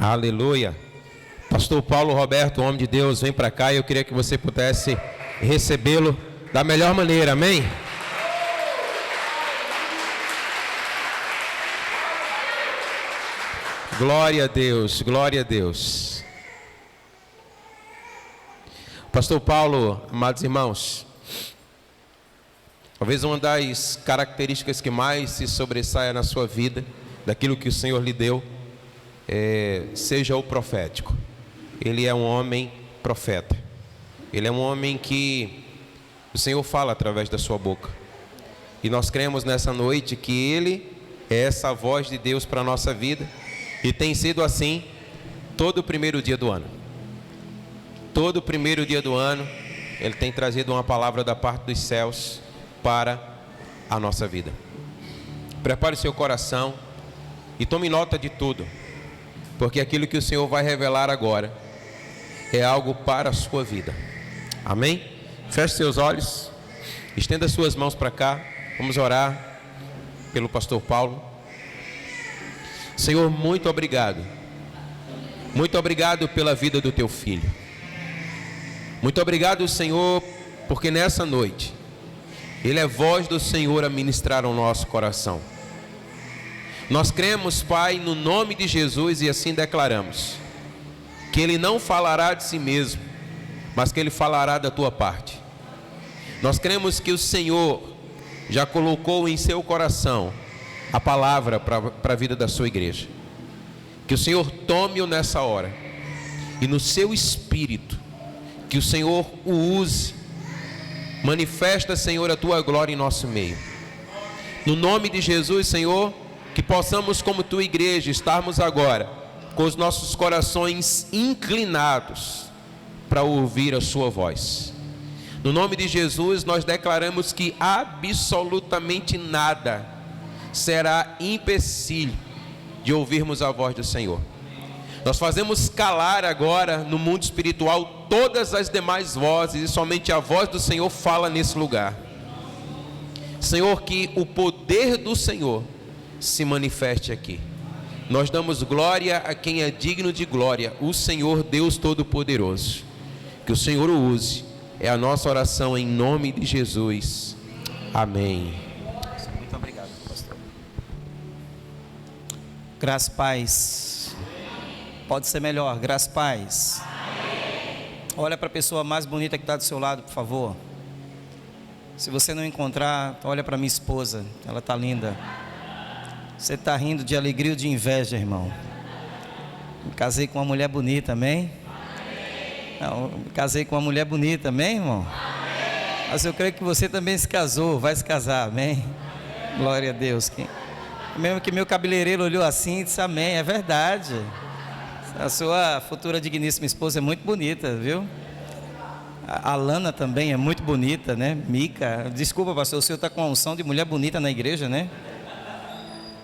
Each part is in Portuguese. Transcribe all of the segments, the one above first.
Aleluia. Pastor Paulo Roberto, homem de Deus, vem para cá e eu queria que você pudesse recebê-lo da melhor maneira, amém? Glória a Deus, glória a Deus. Pastor Paulo, amados irmãos, talvez uma das características que mais se sobressaia na sua vida, daquilo que o Senhor lhe deu, seja o profético. Ele é um homem profeta. Ele é um homem que o Senhor fala através da sua boca. E nós cremos nessa noite que Ele é essa voz de Deus para a nossa vida. E tem sido assim todo o primeiro dia do ano. Todo o primeiro dia do ano, Ele tem trazido uma palavra da parte dos céus para a nossa vida. Prepare seu coração e tome nota de tudo, porque aquilo que o Senhor vai revelar agora é algo para a sua vida. Amém? Feche seus olhos, estenda suas mãos para cá. Vamos orar pelo pastor Paulo. Senhor, muito obrigado. Muito obrigado pela vida do teu filho. Muito obrigado, Senhor, porque nessa noite ele é voz do Senhor a ministrar ao nosso coração. Nós cremos, Pai, no nome de Jesus, e assim declaramos que Ele não falará de si mesmo, mas que Ele falará da tua parte. Nós cremos que o Senhor já colocou em seu coração a palavra para a vida da sua igreja. Que o Senhor tome-o nessa hora e no seu espírito, que o Senhor o use. Manifesta, Senhor, a tua glória em nosso meio. No nome de Jesus, Senhor, que possamos, como tua igreja, estarmos agora com os nossos corações inclinados para ouvir a sua voz. No nome de Jesus, nós declaramos que absolutamente nada será empecilho de ouvirmos a voz do Senhor. Nós fazemos calar agora no mundo espiritual todas as demais vozes, e somente a voz do Senhor fala nesse lugar. Senhor, que o poder do Senhor se manifeste aqui. Nós damos glória a quem é digno de glória, o Senhor Deus Todo-Poderoso. Que o Senhor o use, é a nossa oração em nome de Jesus. Amém. Muito obrigado, pastor. Graça e paz. Pode ser melhor, graça e paz. Olha para a pessoa mais bonita que está do seu lado, por favor. Se você não encontrar, olha para minha esposa, ela está linda. Você está rindo de alegria ou de inveja, irmão? Me casei com uma mulher bonita, amém? Não, me casei com uma mulher bonita, amém, irmão? Mas eu creio que você também se casou, vai se casar, amém? Glória a Deus. Mesmo que meu cabeleireiro olhou assim e disse amém, é verdade. A sua futura digníssima esposa é muito bonita, viu? A Lana também é muito bonita, né? Mica, desculpa, pastor, o senhor está com a unção de mulher bonita na igreja, né?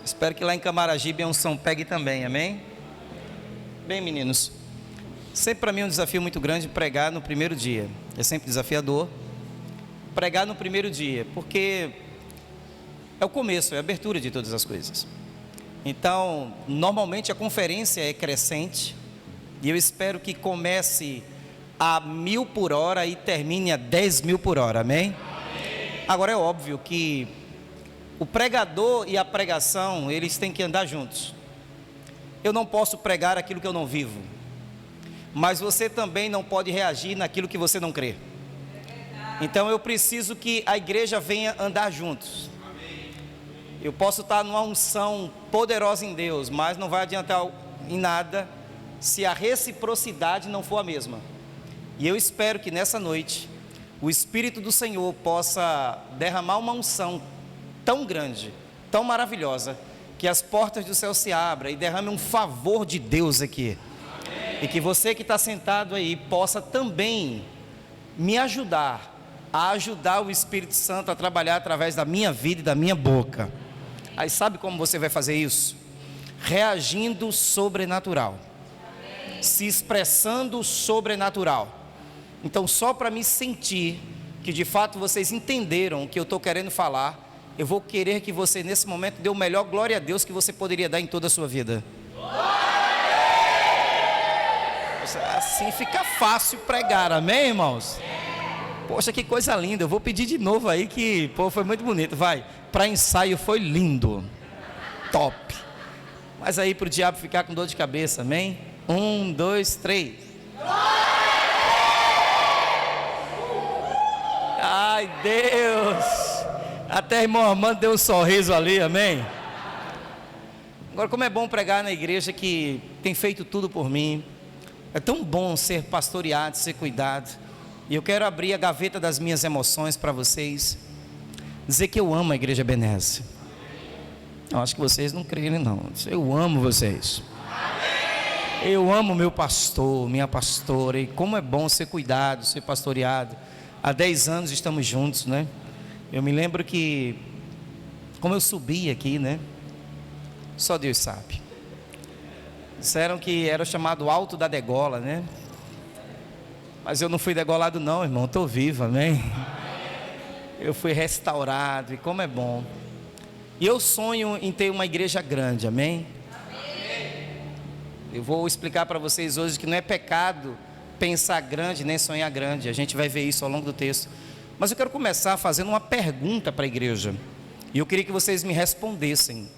Espero que lá em Camaragibe a unção pegue também, amém? Bem, meninos, sempre para mim é um desafio muito grande pregar no primeiro dia. É sempre desafiador pregar no primeiro dia, porque é o começo, é a abertura de todas as coisas. Então, normalmente a conferência é crescente, e eu espero que comece a 1000 por hora e termine a 10.000 por hora, amém? Agora é óbvio que o pregador e a pregação, eles têm que andar juntos. Eu não posso pregar aquilo que eu não vivo, mas você também não pode reagir naquilo que você não crê. Então eu preciso que a igreja venha andar juntos. Eu posso estar numa unção poderosa em Deus, mas não vai adiantar em nada se a reciprocidade não for a mesma. E eu espero que nessa noite o Espírito do Senhor possa derramar uma unção tão grande, tão maravilhosa, que as portas do céu se abram e derrame um favor de Deus aqui. E que você que está sentado aí possa também me ajudar a ajudar o Espírito Santo a trabalhar através da minha vida e da minha boca. Aí sabe como você vai fazer isso? Reagindo sobrenatural, se expressando sobrenatural. Então, só para me sentir que de fato vocês entenderam o que eu estou querendo falar, eu vou querer que você, nesse momento, dê o melhor glória a Deus que você poderia dar em toda a sua vida. Assim fica fácil pregar, amém, irmãos? Poxa, que coisa linda. Eu vou pedir de novo aí que, pô, foi muito bonito. Vai, para ensaio foi lindo. Top. Mas aí para o diabo ficar com dor de cabeça, amém? 1, 2, 3. Ai, Deus. Até irmão Armando deu um sorriso ali, amém? Agora, como é bom pregar na igreja que tem feito tudo por mim. É tão bom ser pastoreado, ser cuidado. E eu quero abrir a gaveta das minhas emoções para vocês. Dizer que eu amo a igreja Ebenezer. Eu acho que vocês não creem não. Eu amo vocês. Eu amo meu pastor, minha pastora. E como é bom ser cuidado, ser pastoreado. Há 10 anos estamos juntos, né? Eu me lembro que, como eu subi aqui, né? Só Deus sabe. Disseram que era chamado Alto da Degola, né? Mas eu não fui degolado não, irmão. Estou vivo, amém? Eu fui restaurado. E como é bom. E eu sonho em ter uma igreja grande, amém? Eu vou explicar para vocês hoje que não é pecado pensar grande, nem sonhar grande. A gente vai ver isso ao longo do texto. Mas eu quero começar fazendo uma pergunta para a igreja. E eu queria que vocês me respondessem.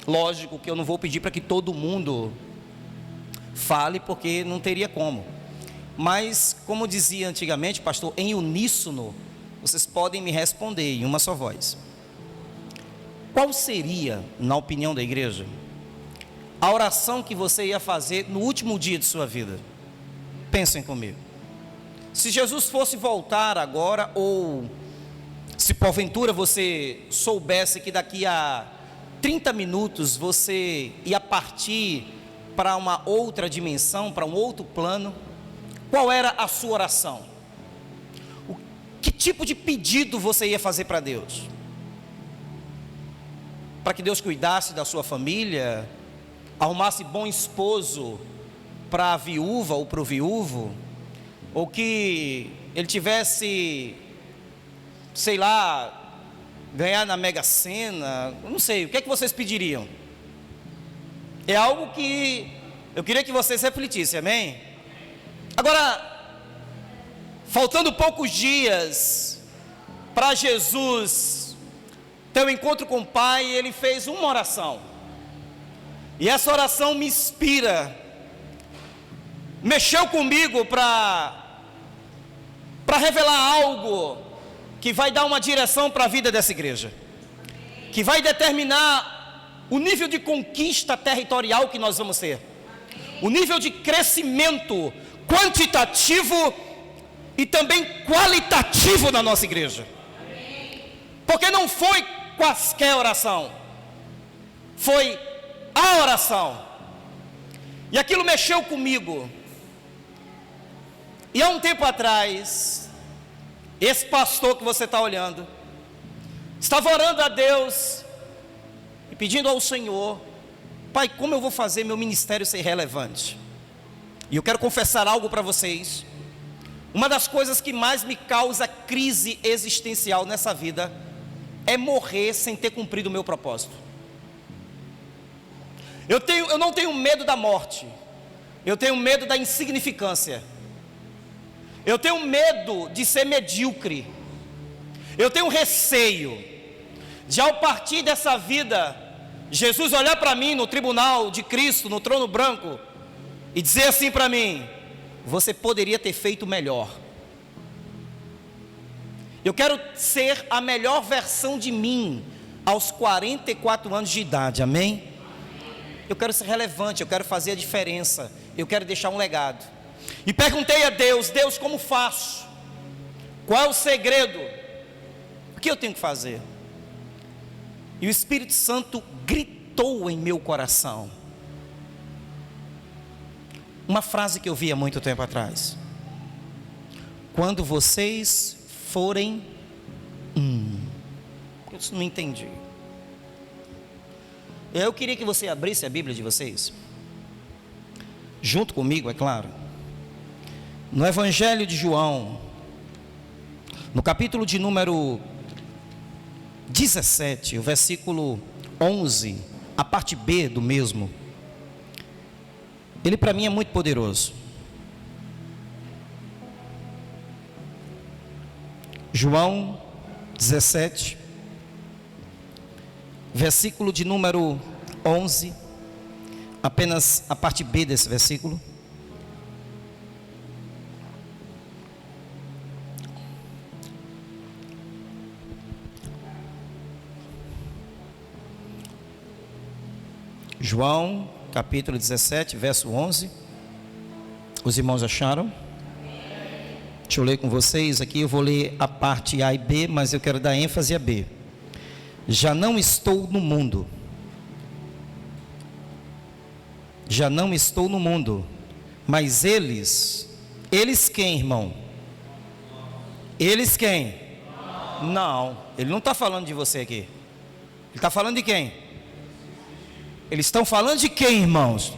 Lógico que eu não vou pedir para que todo mundo fale, porque não teria como. Mas, como dizia antigamente, pastor, em uníssono, vocês podem me responder em uma só voz. Qual seria, na opinião da igreja, a oração que você ia fazer no último dia de sua vida? Pensem comigo. Se Jesus fosse voltar agora, ou se porventura você soubesse que daqui a 30 minutos você ia partir para uma outra dimensão, para um outro plano, qual era a sua oração? Que tipo de pedido você ia fazer para Deus? Para que Deus cuidasse da sua família, arrumasse bom esposo para a viúva ou para o viúvo, ou que ele tivesse, sei lá, ganhar na Mega Sena, não sei, o que é que vocês pediriam? É algo que eu queria que vocês refletissem, amém? Agora, faltando poucos dias para Jesus ter um encontro com o Pai, ele fez uma oração. E essa oração me inspira, mexeu comigo para revelar algo que vai dar uma direção para a vida dessa igreja, que vai determinar o nível de conquista territorial que nós vamos ter, o nível de crescimento quantitativo e também qualitativo da nossa igreja. Porque não foi qualquer oração, foi a oração. E aquilo mexeu comigo. E há um tempo atrás, esse pastor que você está olhando, estava orando a Deus e pedindo ao Senhor: Pai, como eu vou fazer meu ministério ser relevante? E eu quero confessar algo para vocês. Uma das coisas que mais me causa crise existencial nessa vida é morrer sem ter cumprido o meu propósito. Eu não tenho medo da morte, eu tenho medo da insignificância, eu tenho medo de ser medíocre, eu tenho receio de, ao partir dessa vida, Jesus olhar para mim no tribunal de Cristo, no trono branco, e dizer assim para mim: você poderia ter feito melhor. Eu quero ser a melhor versão de mim aos 44 anos de idade, amém? Eu quero ser relevante, eu quero fazer a diferença, eu quero deixar um legado. E perguntei a Deus: Deus, como faço? Qual é o segredo? O que eu tenho que fazer? E o Espírito Santo gritou em meu coração uma frase que eu vi há muito tempo atrás: quando vocês forem eu não entendi. Eu queria que você abrisse a Bíblia de vocês, junto comigo, é claro, no Evangelho de João, no capítulo de número 17, o versículo 11, a parte B do mesmo. Ele para mim é muito poderoso. João 17, versículo de número 11, apenas a parte B desse versículo. João, capítulo 17, verso 11. Os irmãos acharam? Deixa eu ler com vocês aqui. Eu vou ler a parte A e B, mas eu quero dar ênfase a B. Já não estou no mundo. Já não estou no mundo. Mas eles quem, irmão? Eles quem? Não, ele não está falando de você aqui. Ele está falando de quem? Eles estão falando de quem, irmãos?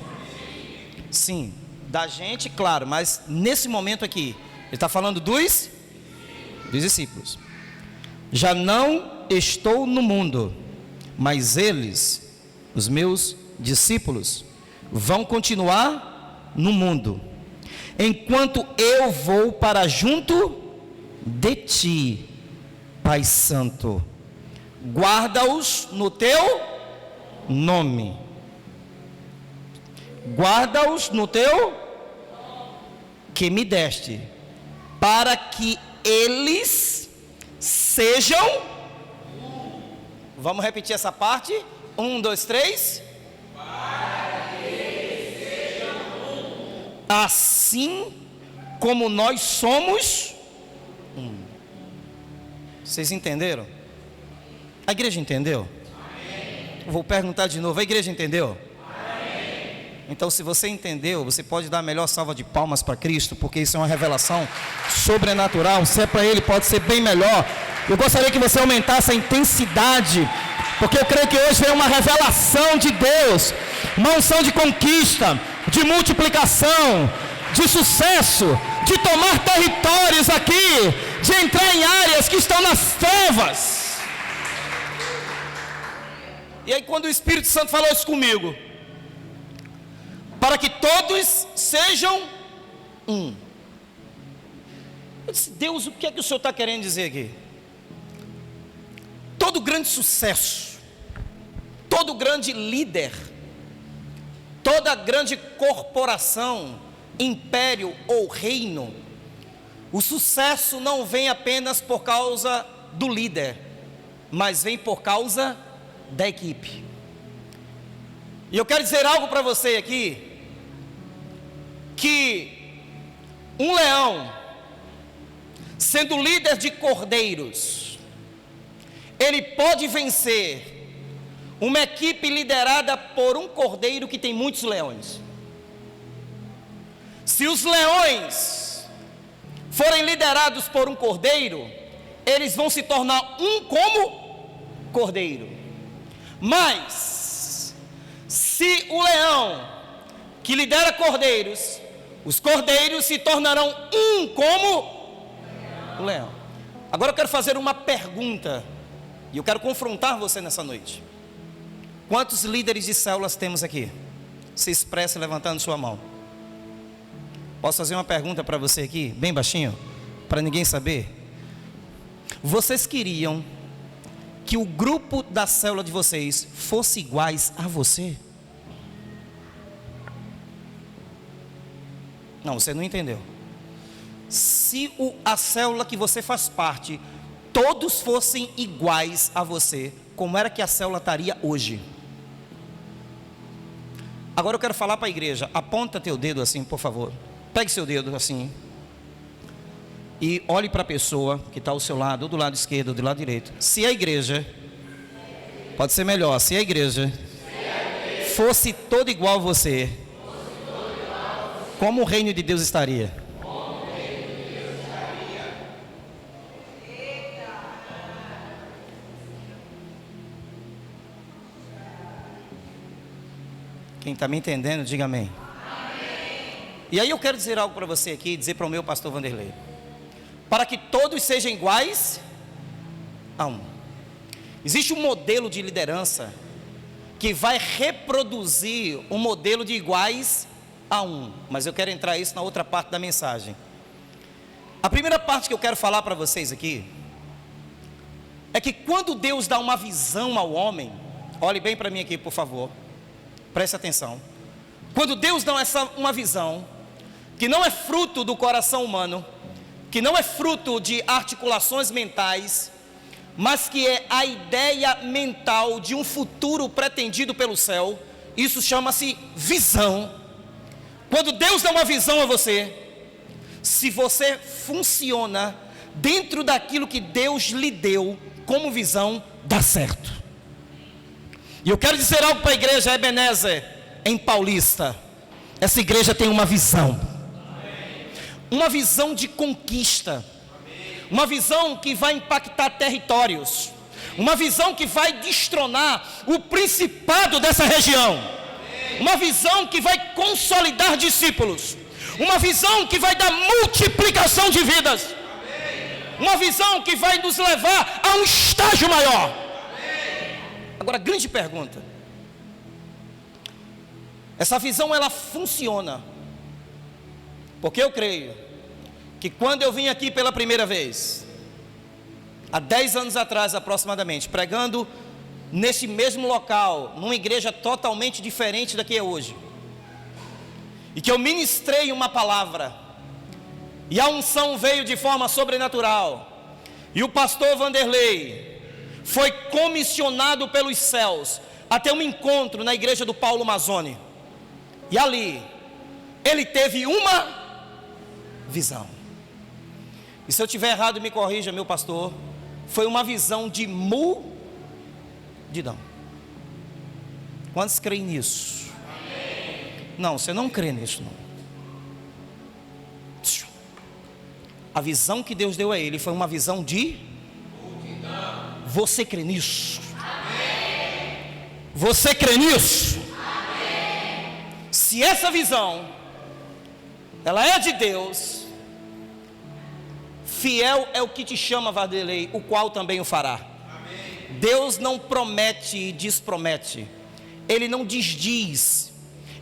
Sim, da gente, claro, mas nesse momento aqui, ele está falando dos discípulos. Já não estou no mundo, mas eles, os meus discípulos, vão continuar no mundo, enquanto eu vou para junto de ti, Pai Santo. Guarda-os no teu nome. Guarda-os no teu que me deste, para que eles sejam. Vamos repetir essa parte? 1, 2, 3. Para que eles sejam um. Assim como nós somos um. Vocês entenderam? A igreja entendeu? Vou perguntar de novo, a igreja entendeu? Amém. Então, se você entendeu, você pode dar a melhor salva de palmas para Cristo, porque isso é uma revelação sobrenatural. Se é para Ele, pode ser bem melhor. Eu gostaria que você aumentasse a intensidade, porque eu creio que hoje vem uma revelação de Deus, uma unção de conquista, de multiplicação, de sucesso, de tomar territórios aqui, de entrar em áreas que estão nas trevas. E aí quando o Espírito Santo falou isso comigo, para que todos sejam um, eu disse: Deus, o que é que o Senhor está querendo dizer aqui? Todo grande sucesso, todo grande líder, toda grande corporação, império ou reino, o sucesso não vem apenas por causa do líder, mas vem por causa da equipe. E eu quero dizer algo para você aqui, que um leão, sendo líder de cordeiros, ele pode vencer uma equipe liderada por um cordeiro que tem muitos leões. Se os leões forem liderados por um cordeiro, eles vão se tornar um como cordeiro. Mas, se o leão que lidera cordeiros, os cordeiros se tornarão um como o leão. Agora eu quero fazer uma pergunta, e eu quero confrontar você nessa noite. Quantos líderes de células temos aqui? Se expresse levantando sua mão. Posso fazer uma pergunta para você aqui, bem baixinho, para ninguém saber? Vocês queriam que o grupo da célula de vocês fosse iguais a você? Não, você não entendeu. Se a célula que você faz parte, todos fossem iguais a você, como era que a célula estaria hoje? Agora eu quero falar para a igreja. Aponta teu dedo assim, por favor. Pegue seu dedo assim e olhe para a pessoa que está ao seu lado, ou do lado esquerdo, ou do lado direito. Se a igreja, pode ser melhor, se a igreja fosse toda igual a você, como o reino de Deus estaria? Quem está me entendendo, diga amém. E aí eu quero dizer algo para você aqui, dizer para o meu pastor Vanderlei. Para que todos sejam iguais a um. Existe um modelo de liderança que vai reproduzir um modelo de iguais a um. Mas eu quero entrar isso na outra parte da mensagem. A primeira parte que eu quero falar para vocês aqui é que quando Deus dá uma visão ao homem, olhe bem para mim aqui, por favor, preste atenção. Quando Deus dá uma visão, que não é fruto do coração humano, que não é fruto de articulações mentais, mas que é a ideia mental de um futuro pretendido pelo céu, isso chama-se visão. Quando Deus dá uma visão a você, se você funciona dentro daquilo que Deus lhe deu como visão, dá certo. E eu quero dizer algo para a igreja Ebenezer, em Paulista. Essa igreja tem uma visão. Uma visão de conquista. Uma visão que vai impactar territórios. Uma visão que vai destronar o principado dessa região. Uma visão que vai consolidar discípulos. Uma visão que vai dar multiplicação de vidas. Uma visão que vai nos levar a um estágio maior. Agora, grande pergunta. Essa visão, ela funciona. Porque eu creio que quando eu vim aqui pela primeira vez, há 10 anos atrás aproximadamente, pregando nesse mesmo local, numa igreja totalmente diferente da que é hoje, e que eu ministrei uma palavra, e a unção veio de forma sobrenatural, e o pastor Vanderlei foi comissionado pelos céus a ter um encontro na igreja do Paulo Mazzoni, e ali ele teve uma visão. E se eu estiver errado, me corrija, meu pastor. Foi uma visão de multidão. Quantos creem nisso? Não, você não crê nisso, não. A visão que Deus deu a ele foi uma visão de multidão. Você crê nisso? Você crê nisso? Se essa visão ela é de Deus, fiel é o que te chama, Vanderlei, o qual também o fará. Amém. Deus não promete e despromete. Ele não desdiz.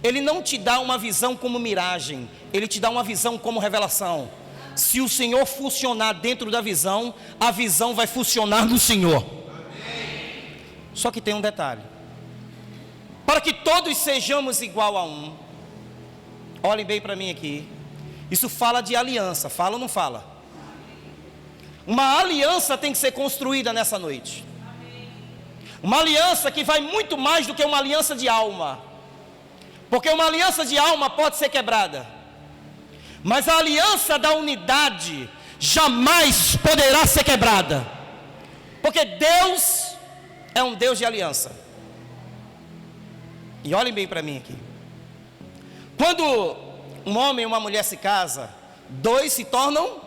Ele não te dá uma visão como miragem. Ele te dá uma visão como revelação. Se o Senhor funcionar dentro da visão, a visão vai funcionar no Senhor. Amém. Só que tem um detalhe. Para que todos sejamos igual a um. Olhem bem para mim aqui. Isso fala de aliança. Fala ou não fala? Uma aliança tem que ser construída nessa noite. Uma aliança que vai muito mais do que uma aliança de alma. Porque uma aliança de alma pode ser quebrada. Mas a aliança da unidade jamais poderá ser quebrada. Porque Deus é um Deus de aliança. E olhem bem para mim aqui. Quando um homem e uma mulher se casam, dois se tornam.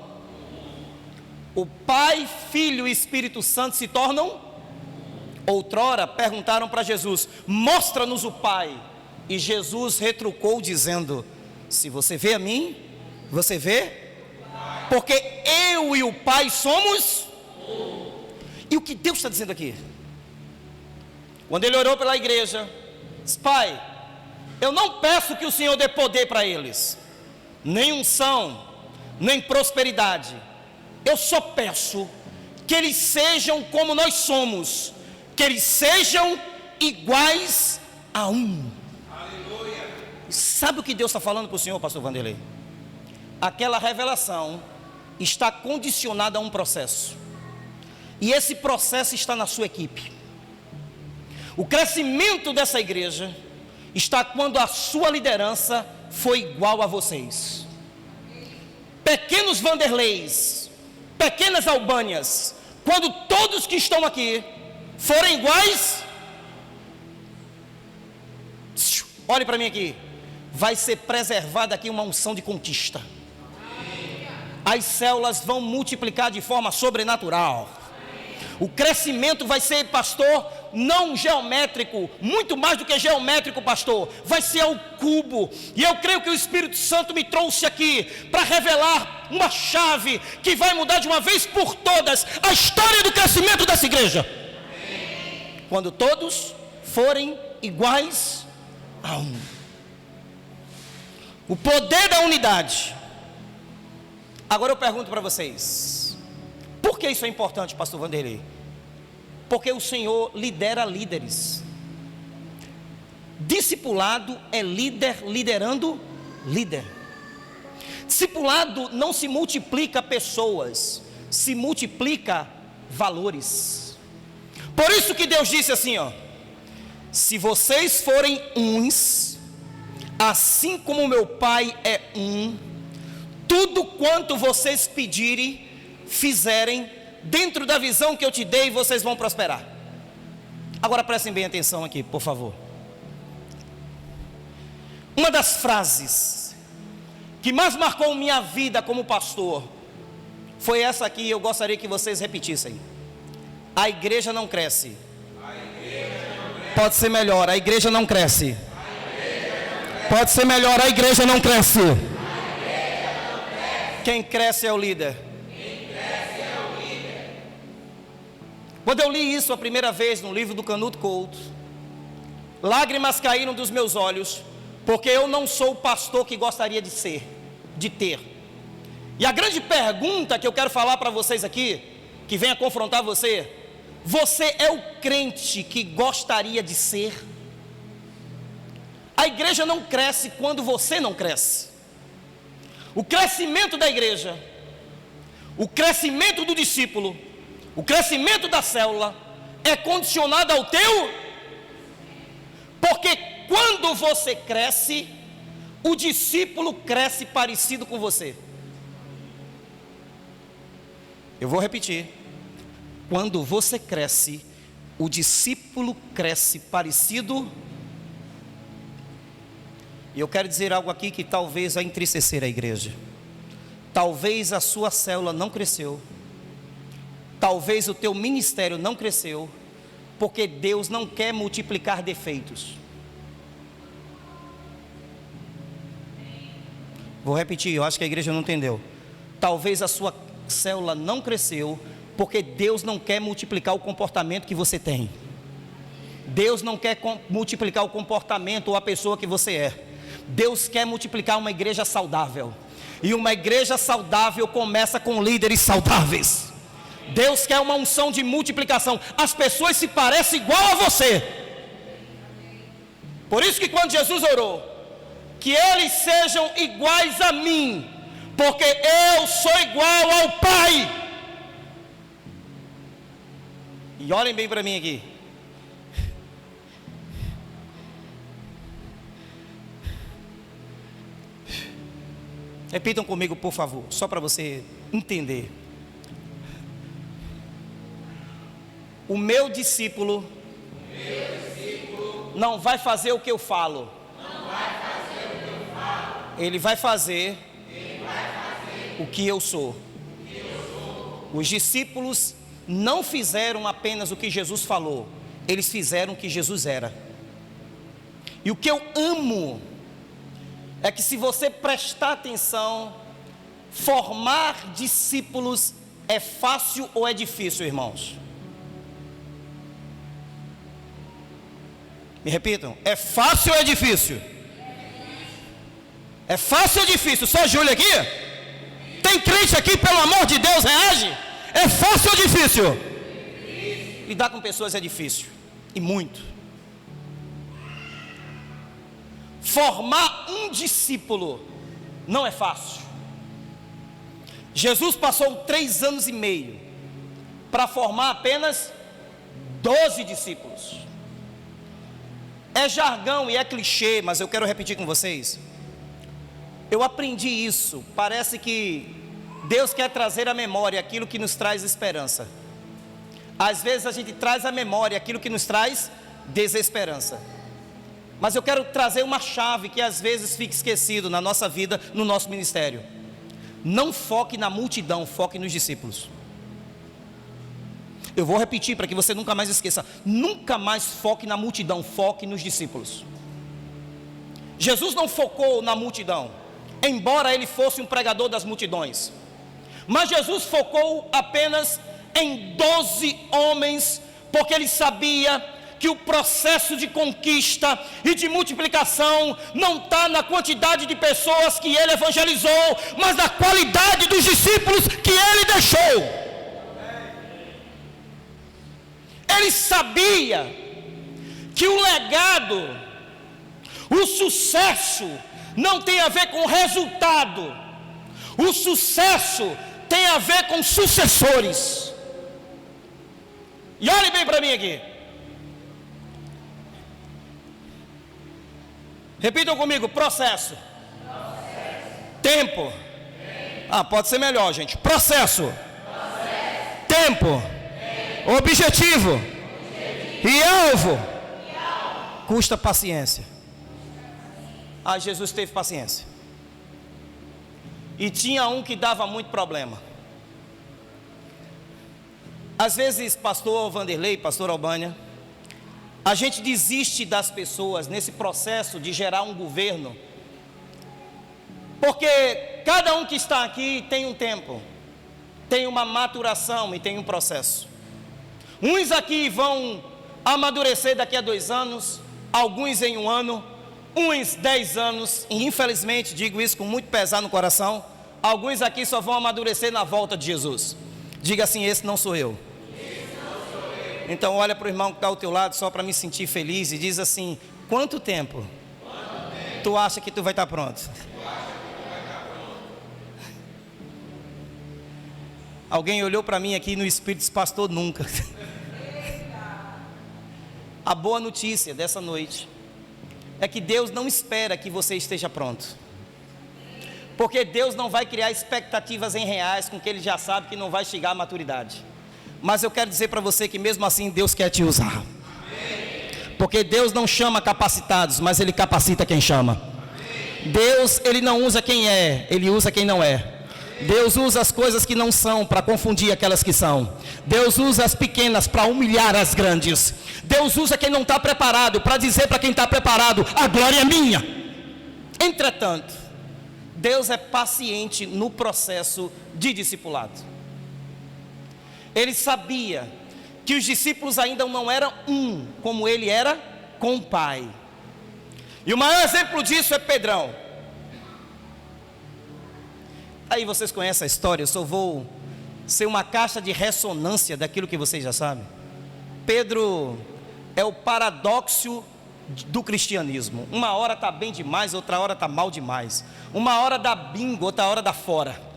O Pai, Filho e Espírito Santo se tornam. Outrora perguntaram para Jesus: mostra-nos o Pai. E Jesus retrucou dizendo: se você vê a mim, você vê? Porque eu e o Pai somos. E o que Deus está dizendo aqui? Quando ele orou pela igreja, disse: Pai, eu não peço que o Senhor dê poder para eles, nem unção, nem prosperidade. Eu só peço que eles sejam como nós somos, que eles sejam iguais a um. Aleluia. Sabe o que Deus está falando para o Senhor, pastor Vanderlei? Aquela revelação está condicionada a um processo, e esse processo está na sua equipe. O crescimento dessa igreja está quando a sua liderança for igual a vocês. Pequenos Vanderleis, pequenas Albânias, quando todos que estão aqui forem iguais, olhe para mim aqui, vai ser preservada aqui uma unção de conquista. As células vão multiplicar de forma sobrenatural. O crescimento vai ser, pastor, não geométrico, muito mais do que geométrico, pastor, vai ser ao cubo. E eu creio que o Espírito Santo me trouxe aqui para revelar uma chave que vai mudar de uma vez por todas a história do crescimento dessa igreja. Quando todos forem iguais a um. O poder da unidade. Agora eu pergunto para vocês: por que isso é importante, pastor Vanderlei? porque o Senhor lidera líderes. Discipulado é líder liderando líder. Discipulado não se multiplica pessoas, se multiplica valores. Por isso que Deus disse assim, ó: se vocês forem uns, assim como meu Pai é um, tudo quanto vocês pedirem, fizerem, dentro da visão que eu te dei, vocês vão prosperar. Agora prestem bem atenção aqui, por favor. Uma das frases que mais marcou minha vida como pastor foi essa aqui, eu gostaria que vocês repetissem: a igreja não cresce. Pode ser melhor, a igreja não cresce. Pode ser melhor, a igreja não cresce. Quem cresce é o líder. Quando eu li isso a primeira vez no livro do Canuto Couto, lágrimas caíram dos meus olhos, porque eu não sou o pastor que gostaria de ser, de ter. E a grande pergunta que eu quero falar para vocês aqui, que venha confrontar você: você é o crente que gostaria de ser? A igreja não cresce quando você não cresce. O crescimento da igreja, o crescimento do discípulo, o crescimento da célula é condicionado ao teu, porque quando você cresce, o discípulo cresce parecido com você. Eu vou repetir: quando você cresce, o discípulo cresce parecido. E eu quero dizer algo aqui que talvez vai entristecer a igreja. Talvez a sua célula não cresceu, talvez o teu ministério não cresceu, porque Deus não quer multiplicar defeitos. Vou repetir, eu acho que a igreja não entendeu. Talvez a sua célula não cresceu, porque Deus não quer multiplicar o comportamento que você tem. Deus não quer multiplicar o comportamento ou a pessoa que você é. Deus quer multiplicar uma igreja saudável. E uma igreja saudável começa com líderes saudáveis. Deus quer uma unção de multiplicação. As pessoas se parecem igual a você. Por isso que quando Jesus orou, que eles sejam iguais a mim, porque eu sou igual ao Pai. E olhem bem para mim aqui. Repitam comigo, por favor, só para você entender. O meu discípulo não vai fazer o que eu falo. Ele vai fazer o que eu sou. Os discípulos não fizeram apenas o que Jesus falou, eles fizeram o que Jesus era. E o que eu amo é que, se você prestar atenção, formar discípulos é fácil ou é difícil, irmãos? Me repitam: é fácil ou é difícil? É fácil ou difícil? Só Júlio aqui? Tem crente aqui, pelo amor de Deus, reage? É fácil ou difícil? Lidar com pessoas é difícil, e muito. Formar um discípulo não é fácil. Jesus passou 3 anos e meio para formar apenas 12 discípulos. É jargão e é clichê, mas eu quero repetir com vocês. Eu aprendi isso. Parece que Deus quer trazer à memória aquilo que nos traz esperança. Às vezes a gente traz à memória aquilo que nos traz desesperança. Mas eu quero trazer uma chave que às vezes fica esquecido na nossa vida, no nosso ministério. Não foque na multidão, foque nos discípulos. Eu vou repetir para que você nunca mais esqueça. Nunca mais foque na multidão, foque nos discípulos. Jesus não focou na multidão, embora ele fosse um pregador das multidões. Mas Jesus focou apenas em 12 homens, porque ele sabia que o processo de conquista e de multiplicação não está na quantidade de pessoas que ele evangelizou, mas na qualidade dos discípulos que ele deixou. Ele sabia que o legado, o sucesso, não tem a ver com resultado. O sucesso tem a ver com sucessores. E olhe bem para mim aqui. Repitam comigo: processo. Tempo. Pode ser melhor, gente. Processo. Tempo. Objetivo. E alvo. Custa paciência. Jesus teve paciência. E tinha um que dava muito problema. Às vezes, pastor Vanderlei, pastor Albânia, a gente desiste das pessoas nesse processo de gerar um governo, porque cada um que está aqui tem um tempo, tem uma maturação e tem um processo. Uns aqui vão amadurecer daqui a 2 anos, alguns em 1 ano, uns 10 anos, e infelizmente digo isso com muito pesar no coração, alguns aqui só vão amadurecer na volta de Jesus. Diga assim: esse não sou eu. Então olha para o irmão que está ao teu lado, só para me sentir feliz, e diz assim: quanto tempo tu acha que tu vai estar pronto? Alguém olhou para mim aqui no espírito e disse: pastor, nunca. A boa notícia dessa noite é que Deus não espera que você esteja pronto, porque Deus não vai criar expectativas em reais com que Ele já sabe que não vai chegar à maturidade. Mas eu quero dizer para você que mesmo assim Deus quer te usar, porque Deus não chama capacitados, mas Ele capacita quem chama. Deus, Ele não usa quem é, Ele usa quem não é. Deus usa as coisas que não são para confundir aquelas que são. Deus usa as pequenas para humilhar as grandes. Deus usa quem não está preparado para dizer para quem está preparado: a glória é minha. Entretanto, Deus é paciente no processo de discipulado. Ele sabia que os discípulos ainda não eram um, como Ele era com o Pai. E o maior exemplo disso é Pedrão. Aí vocês conhecem a história, eu só vou ser uma caixa de ressonância daquilo que vocês já sabem. Pedro é o paradoxo do cristianismo. Uma hora está bem demais, outra hora está mal demais. Uma hora dá bingo, outra hora dá fora.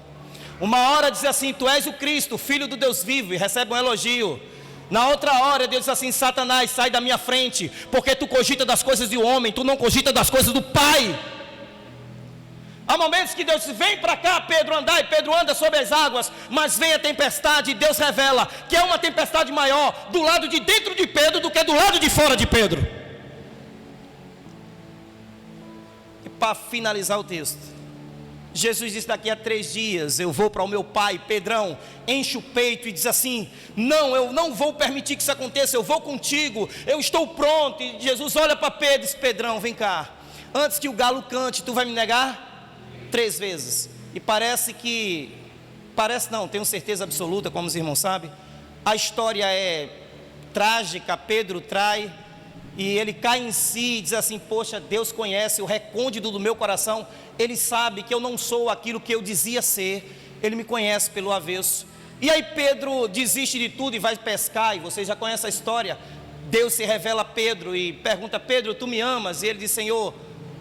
Uma hora diz assim: tu és o Cristo, filho do Deus vivo, e recebe um elogio. Na outra hora Deus diz assim: Satanás, sai da minha frente, porque tu cogita das coisas do homem, tu não cogita das coisas do Pai. Há momentos que Deus diz: vem para cá, Pedro, andar, e Pedro anda sobre as águas, mas vem a tempestade, e Deus revela que é uma tempestade maior do lado de dentro de Pedro do que do lado de fora de Pedro. E para finalizar o texto, Jesus disse: daqui a 3 dias eu vou para o meu Pai. Pedrão enche o peito e diz assim: não, eu não vou permitir que isso aconteça, eu vou contigo, eu estou pronto. E Jesus olha para Pedro e diz: Pedrão, vem cá, antes que o galo cante, tu vai me negar 3 vezes. E tenho certeza absoluta, como os irmãos sabem, a história é trágica. Pedro trai, e ele cai em si e diz assim: poxa, Deus conhece o recôndito do meu coração, Ele sabe que eu não sou aquilo que eu dizia ser, Ele me conhece pelo avesso. E aí Pedro desiste de tudo e vai pescar, e vocês já conhecem a história. Deus se revela a Pedro e pergunta: Pedro, tu me amas? E ele diz: Senhor,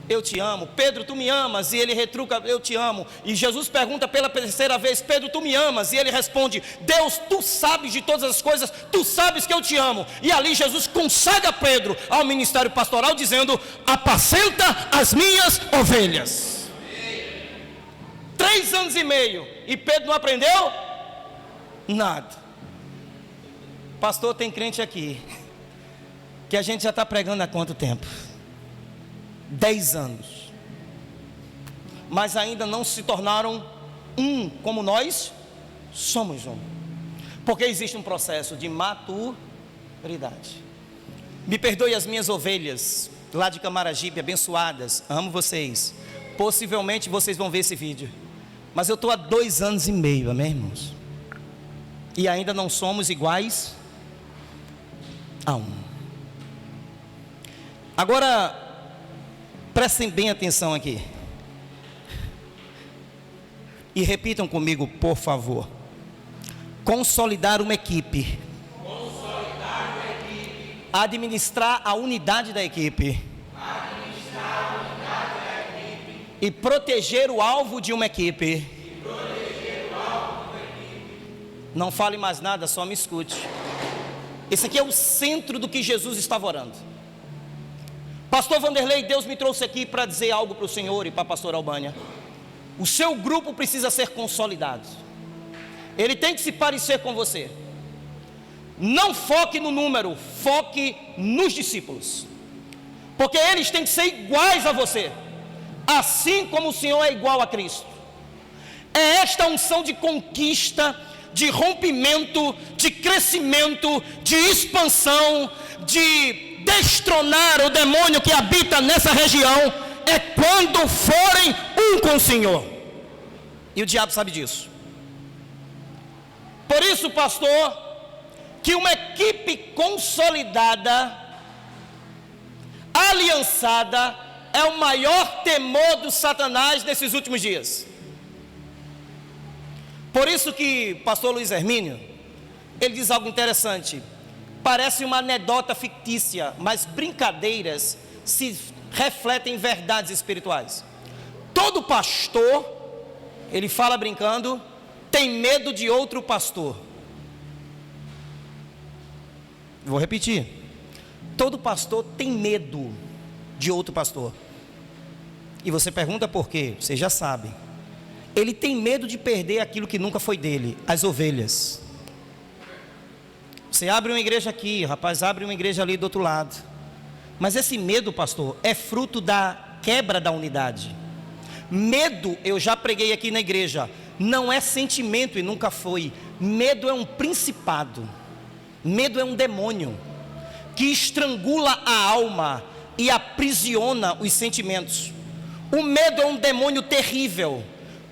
eu te amo. Pedro, tu me amas? E ele retruca: eu te amo. E Jesus pergunta pela 3ª vez: Pedro, tu me amas? E ele responde: Deus, tu sabes de todas as coisas, tu sabes que eu te amo. E ali Jesus consagra Pedro ao ministério pastoral, dizendo: apacenta as minhas ovelhas. 3 anos e meio, e Pedro não aprendeu nada. Pastor, tem crente aqui que a gente já está pregando há quanto tempo? 10 anos, mas ainda não se tornaram um como nós somos um, porque existe um processo de maturidade. Me perdoe as minhas ovelhas lá de Camaragibe, abençoadas, amo vocês. Possivelmente vocês vão ver esse vídeo, mas eu estou há 2 anos e meio, amém, irmãos? E ainda não somos iguais a um. Agora, prestem bem atenção aqui. E repitam comigo, por favor. Consolidar uma equipe administrar a unidade da equipe e proteger o alvo de uma equipe. Não fale mais nada, só me escute. Esse aqui é o centro do que Jesus estava orando. Pastor Vanderlei, Deus me trouxe aqui para dizer algo para o senhor e para a pastora Albânia. O seu grupo precisa ser consolidado. Ele tem que se parecer com você. Não foque no número, foque nos discípulos. Porque eles têm que ser iguais a você, assim como o Senhor é igual a Cristo. É esta unção de conquista, de rompimento, de crescimento, de expansão, de destronar o demônio que habita nessa região, é quando forem um com o Senhor. E o diabo sabe disso. Por isso, pastor, que uma equipe consolidada, aliançada, é o maior temor do Satanás nesses últimos dias. Por isso que pastor Luiz Hermínio, ele diz algo interessante. Parece uma anedota fictícia, mas brincadeiras se refletem em verdades espirituais. Todo pastor, ele fala brincando, tem medo de outro pastor. Vou repetir. Todo pastor tem medo de outro pastor. E você pergunta por quê? Você já sabe. Ele tem medo de perder aquilo que nunca foi dele, as ovelhas. Você abre uma igreja aqui, rapaz, abre uma igreja ali do outro lado. Mas esse medo, pastor, é fruto da quebra da unidade. Medo, eu já preguei aqui na igreja, não é sentimento e nunca foi. Medo é um principado. Medo é um demônio que estrangula a alma e aprisiona os sentimentos. O medo é um demônio terrível,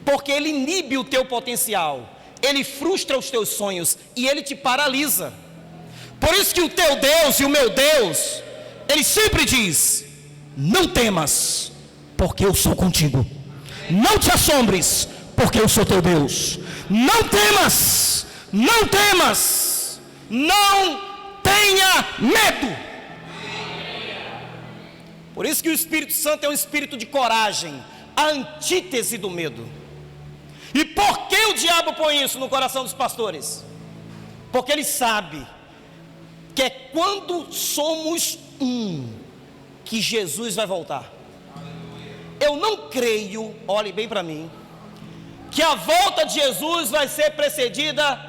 porque ele inibe o teu potencial, ele frustra os teus sonhos e ele te paralisa. Por isso que o teu Deus e o meu Deus, ele sempre diz: não temas, porque eu sou contigo. Não te assombres, porque eu sou teu Deus. Não temas, não temas, não tenha medo. Por isso que o Espírito Santo é um espírito de coragem, a antítese do medo. E por que o diabo põe isso no coração dos pastores? Porque ele sabe que é quando somos um que Jesus vai voltar. Eu não creio, olhe bem para mim, que a volta de Jesus vai ser precedida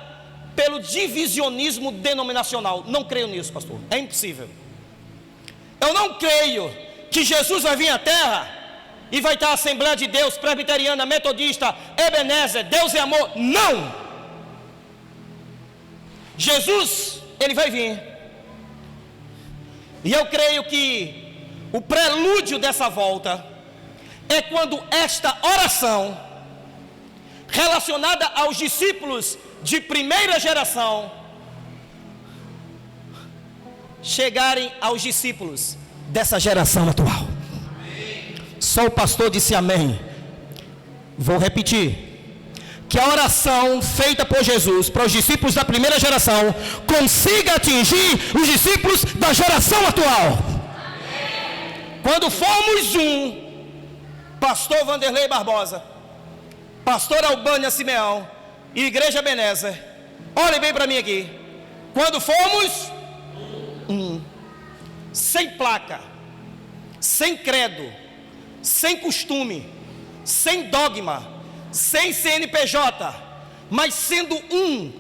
pelo divisionismo denominacional. Não creio nisso, pastor, é impossível. Eu não creio que Jesus vai vir à terra e vai estar a Assembleia de Deus, Presbiteriana, Metodista, Ebenezer, Deus é amor. Não! Jesus, ele vai vir. E eu creio que o prelúdio dessa volta é quando esta oração, relacionada aos discípulos de primeira geração, chegarem aos discípulos dessa geração atual. Só o pastor disse amém. Vou repetir. Que a oração feita por Jesus para os discípulos da primeira geração consiga atingir os discípulos da geração atual. Quando formos um, pastor Vanderlei Barbosa, pastor Albânia Simeão e igreja Ebenezer, olhem bem para mim aqui. Quando formos um, sem placa, sem credo, sem costume, sem dogma, sem CNPJ, mas sendo um,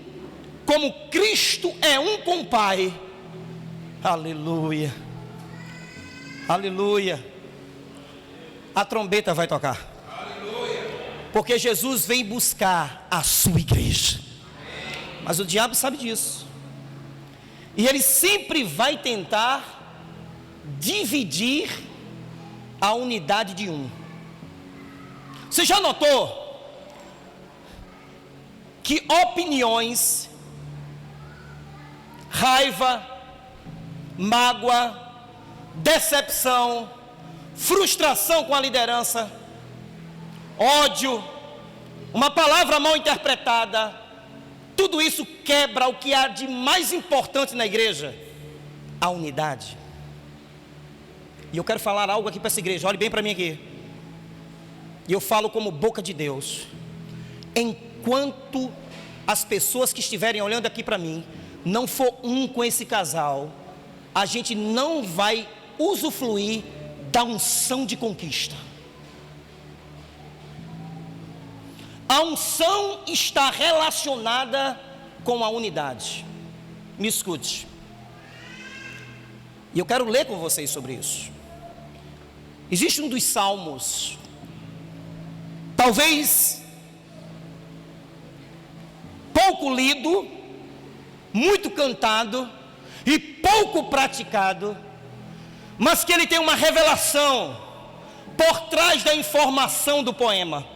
como Cristo é um com o Pai. Aleluia, aleluia. A trombeta vai tocar, aleluia, porque Jesus vem buscar a sua igreja. Mas o diabo sabe disso, e ele sempre vai tentar dividir a unidade de um. Você já notou que opiniões, raiva, mágoa, decepção, frustração com a liderança, ódio, uma palavra mal interpretada, tudo isso quebra o que há de mais importante na igreja, a unidade. E eu quero falar algo aqui para essa igreja, olhe bem para mim aqui. E eu falo como boca de Deus. Enquanto as pessoas que estiverem olhando aqui para mim não for um com esse casal, a gente não vai usufruir da unção de conquista. A unção está relacionada com a unidade. Me escute. E eu quero ler com vocês sobre isso. Existe um dos salmos, talvez pouco lido, muito cantado e pouco praticado, mas que ele tem uma revelação por trás da informação do poema,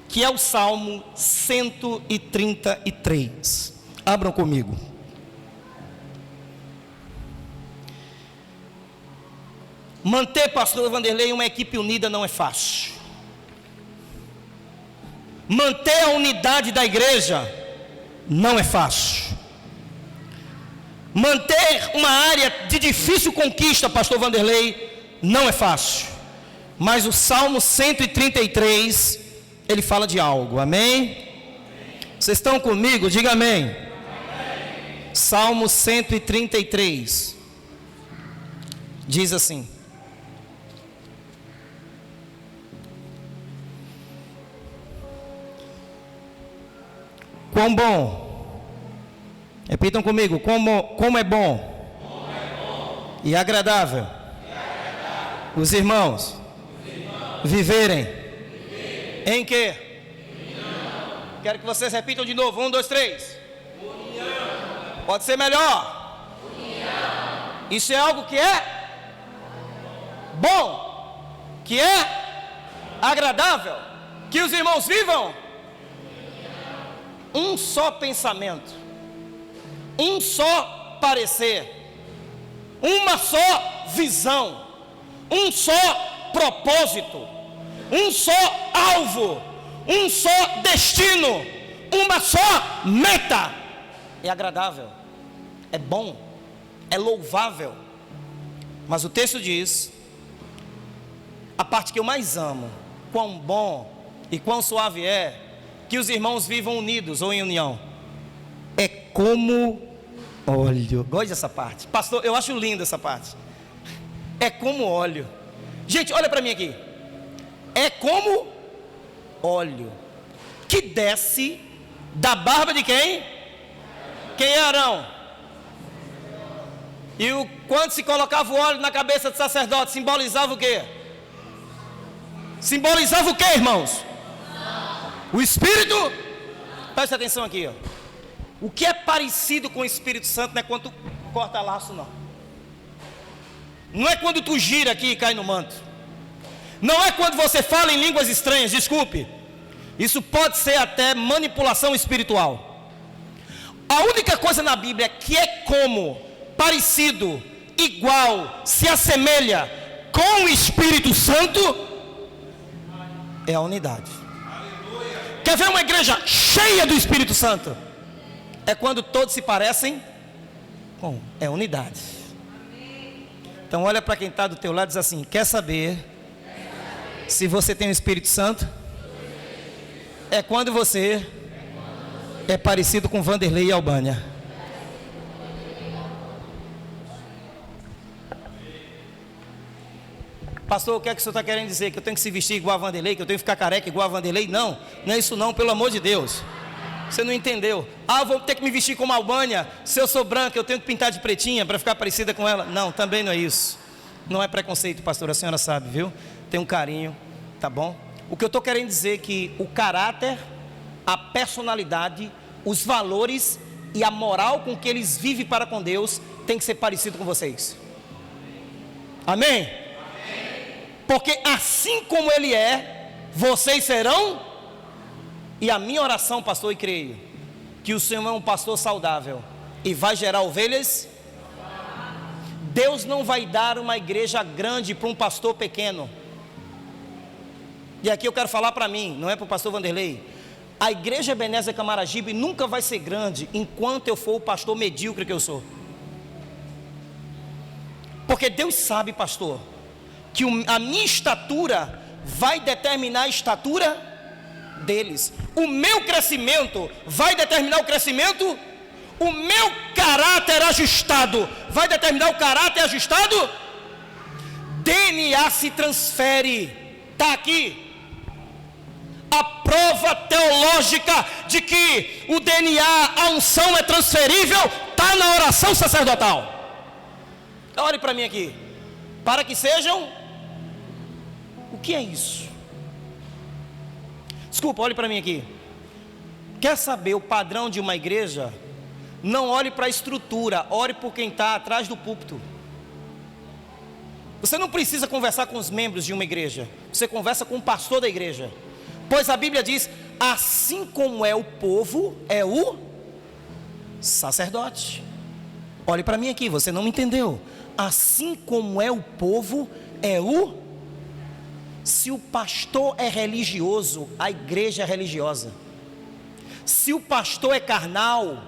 que é o Salmo 133. Abram comigo. Manter, pastor Vanderlei, uma equipe unida não é fácil. Manter a unidade da igreja não é fácil. Manter uma área de difícil conquista, pastor Vanderlei, não é fácil. Mas o Salmo 133, ele fala de algo, amém? Vocês estão comigo? Diga amém. Amém. Salmo 133 diz assim: quão bom, repitam comigo, como é bom, e agradável, os irmãos viverem em quê? Quero que vocês repitam de novo, 1, 2, 3. Pode ser melhor. Isso é algo que é bom, que é agradável, que os irmãos vivam um só pensamento, um só parecer, uma só visão, um só propósito, um só alvo, um só destino, uma só meta. É agradável, é bom, é louvável. Mas o texto diz, a parte que eu mais amo, quão bom e quão suave é que os irmãos vivam unidos ou em união. É como óleo. Gosto dessa parte, pastor, eu acho linda essa parte. É como óleo. Gente, olha para mim aqui. É como óleo que desce da barba de quem? Quem é Arão? E quando se colocava o óleo na cabeça do sacerdote, simbolizava o quê? Simbolizava o quê, irmãos? O Espírito. Presta atenção aqui, ó. O que é parecido com o Espírito Santo não é quando tu corta laço, não. Não é quando tu gira aqui e cai no manto. Não é quando você fala em línguas estranhas, desculpe. Isso pode ser até manipulação espiritual. A única coisa na Bíblia que é como, parecido, igual, se assemelha com o Espírito Santo é a unidade. Quer ver uma igreja cheia do Espírito Santo? É quando todos se parecem com, é unidade. Então olha para quem está do teu lado e diz assim: quer saber se você tem o Espírito Santo? É quando você é parecido com Vanderlei e Albânia. Pastor, o que é que o senhor está querendo dizer? Que eu tenho que se vestir igual a Vanderlei? Que eu tenho que ficar careca igual a Vanderlei? Não, não é isso não, pelo amor de Deus. Você não entendeu. Ah, vou ter que me vestir como a Albânia. Se eu sou branca, eu tenho que pintar de pretinha para ficar parecida com ela. Não, também não é isso. Não é preconceito, pastor, a senhora sabe, viu? Tem um carinho, tá bom? O que eu estou querendo dizer é que o caráter, a personalidade, os valores e a moral com que eles vivem para com Deus tem que ser parecido com vocês. Amém? Amém. Porque assim como Ele é, vocês serão. E a minha oração, pastor, e creio que o Senhor é um pastor saudável e vai gerar ovelhas. Deus não vai dar uma igreja grande para um pastor pequeno. E aqui eu quero falar para mim, não é para o pastor Vanderlei. A igreja Ebenezer Camaragibe nunca vai ser grande enquanto eu for o pastor medíocre que eu sou. Porque Deus sabe, pastor, que a minha estatura vai determinar a estatura deles. O meu crescimento vai determinar o crescimento. O meu caráter ajustado vai determinar o caráter ajustado. DNA se transfere. Está aqui a prova teológica de que o DNA, a unção é transferível, está na oração sacerdotal. Olhe para mim aqui. Para que sejam. O que é isso? Desculpa, olhe para mim aqui. Quer saber o padrão de uma igreja? Não olhe para a estrutura, ore por quem está atrás do púlpito. Você não precisa conversar com os membros de uma igreja, você conversa com o pastor da igreja. Pois a Bíblia diz: assim como é o povo, é o sacerdote. Olhe para mim aqui, você não me entendeu. Assim como é o povo, é o. Se o pastor é religioso, a igreja é religiosa. Se o pastor é carnal,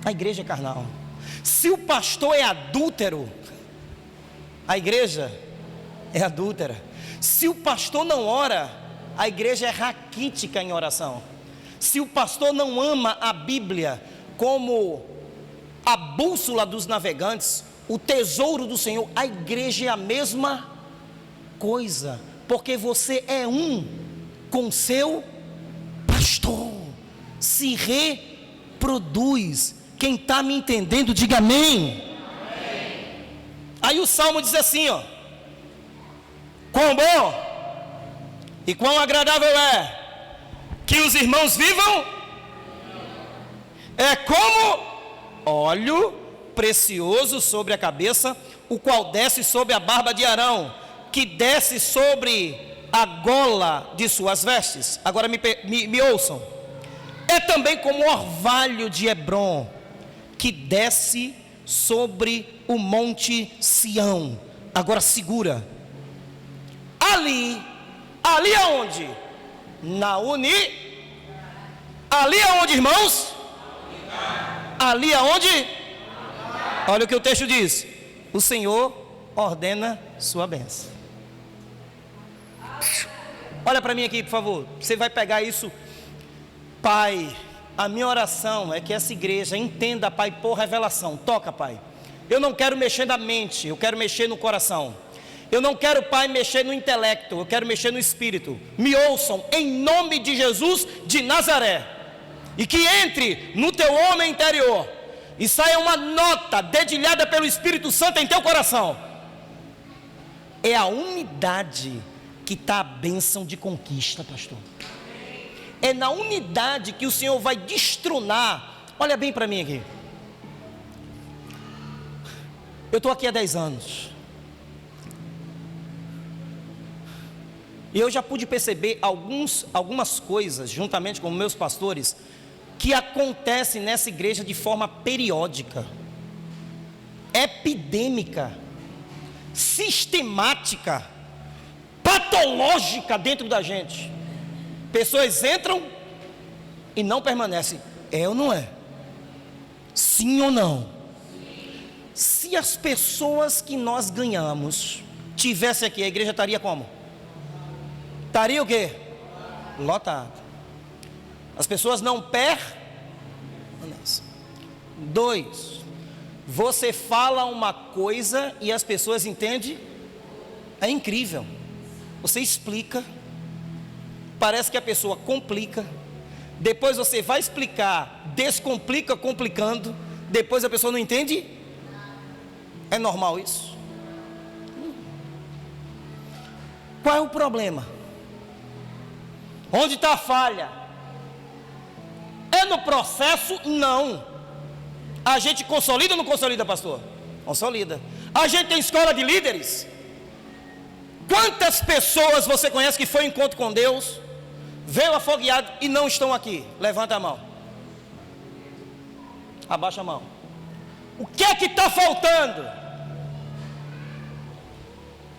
a igreja é carnal. Se o pastor é adúltero, a igreja é adúltera. Se o pastor não ora, a igreja é raquítica em oração. Se o pastor não ama a Bíblia como a bússola dos navegantes, o tesouro do Senhor, a igreja é a mesma coisa. Porque você é um com seu pastor. Se reproduz. Quem está me entendendo, diga amém. Amém. Aí o Salmo diz assim, ó: quão bom e quão agradável é que os irmãos vivam. É como óleo precioso sobre a cabeça, o qual desce sobre a barba de Arão, que desce sobre a gola de suas vestes. Agora me ouçam. É também como o orvalho de Hebrom, que desce sobre o monte Sião. Agora segura. Ali aonde? Ali aonde, irmãos? Ali aonde? Olha o que o texto diz: o Senhor ordena sua bênção. Olha para mim aqui, por favor. Você vai pegar isso. Pai, a minha oração é que essa igreja entenda, Pai, por revelação. Toca, Pai. Eu não quero mexer na mente, eu quero mexer no coração. Eu não quero, Pai, mexer no intelecto, eu quero mexer no espírito. Me ouçam, em nome de Jesus de Nazaré. E que entre no teu homem interior e saia uma nota dedilhada pelo Espírito Santo em teu coração. É a unidade que está a bênção de conquista, pastor. É na unidade que o Senhor vai destronar. Olha bem para mim aqui. Eu estou aqui há 10 anos. E eu já pude perceber algumas coisas, juntamente com meus pastores, que acontecem nessa igreja de forma periódica, epidêmica, sistemática, patológica dentro da gente. Pessoas entram e não permanecem. É ou não é? Sim ou não? Se as pessoas que nós ganhamos tivessem aqui, a igreja estaria como? Estaria o quê? Lotada. As pessoas não permanecem. 2, você fala uma coisa e as pessoas entendem. É incrível. Você explica, parece que a pessoa complica, depois você vai explicar, descomplica complicando, depois a pessoa não entende. É normal isso? Qual é o problema? Onde está a falha? É no processo? Não. A gente consolida ou não consolida, pastor? Consolida. A gente tem escola de líderes? Quantas pessoas você conhece que foi em encontro com Deus, veio afogueado e não estão aqui? Levanta a mão. Abaixa a mão. O que é que está faltando?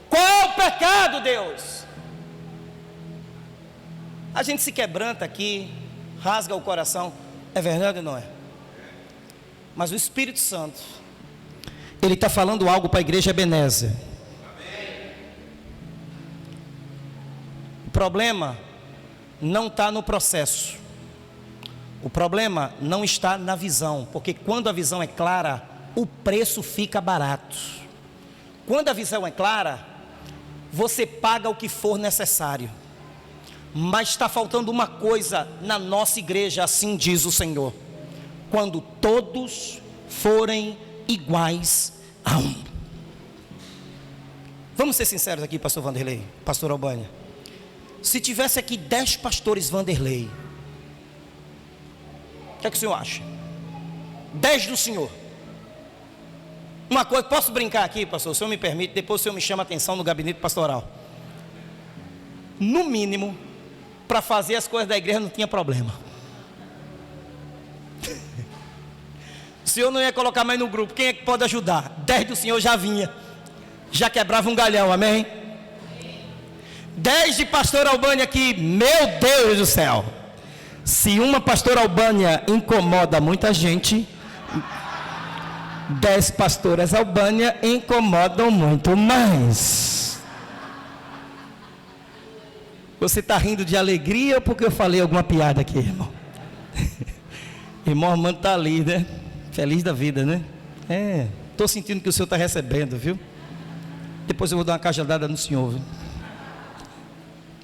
Qual é o pecado, Deus? A gente se quebranta aqui, rasga o coração. É verdade ou não é? Mas o Espírito Santo, Ele está falando algo para a igreja Ebenezer. O problema não está no processo. O problema não está na visão, porque quando a visão é clara, o preço fica barato. Quando a visão é clara, você paga o que for necessário. Mas está faltando uma coisa na nossa igreja, assim diz o Senhor: quando todos forem iguais a um. Vamos ser sinceros aqui, pastor Vanderlei, pastor Albânia. Se tivesse aqui 10 pastores Vanderlei, o que é que o senhor acha? 10 do senhor. Uma coisa, posso brincar aqui, pastor? O senhor me permite, depois o senhor me chama a atenção no gabinete pastoral. No mínimo, para fazer as coisas da igreja não tinha problema. O senhor não ia colocar mais no grupo. Quem é que pode ajudar? 10 do senhor já vinha, já quebrava um galhão, amém? 10 de pastor Albânia aqui, meu Deus do céu. Se uma pastora Albânia incomoda muita gente, 10 pastoras Albânia incomodam muito mais. Você está rindo de alegria ou porque eu falei alguma piada aqui, irmão? Irmão Armando está ali, né? Feliz da vida, né? Estou sentindo que o senhor está recebendo, viu? Depois eu vou dar uma cajadada no senhor, viu?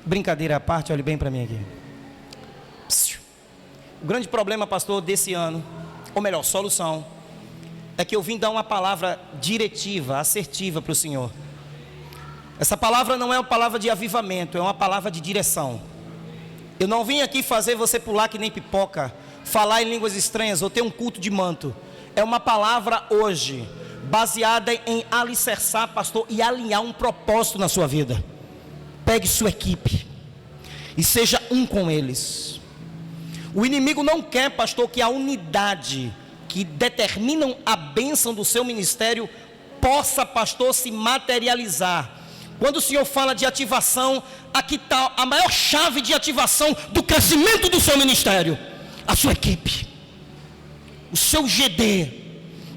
Brincadeira à parte, olhe bem para mim aqui. O grande problema, pastor, desse ano, ou melhor, solução, é que eu vim dar uma palavra diretiva, assertiva para o senhor. Essa palavra não é uma palavra de avivamento, é uma palavra de direção. Eu não vim aqui fazer você pular que nem pipoca, falar em línguas estranhas ou ter um culto de manto. É uma palavra hoje, baseada em alicerçar, pastor, e alinhar um propósito na sua vida. Pegue sua equipe e seja um com eles. O inimigo não quer, pastor, que a unidade que determinam a bênção do seu ministério possa, pastor, se materializar. Quando o senhor fala de ativação, aqui está a maior chave de ativação do crescimento do seu ministério: a sua equipe, o seu GD,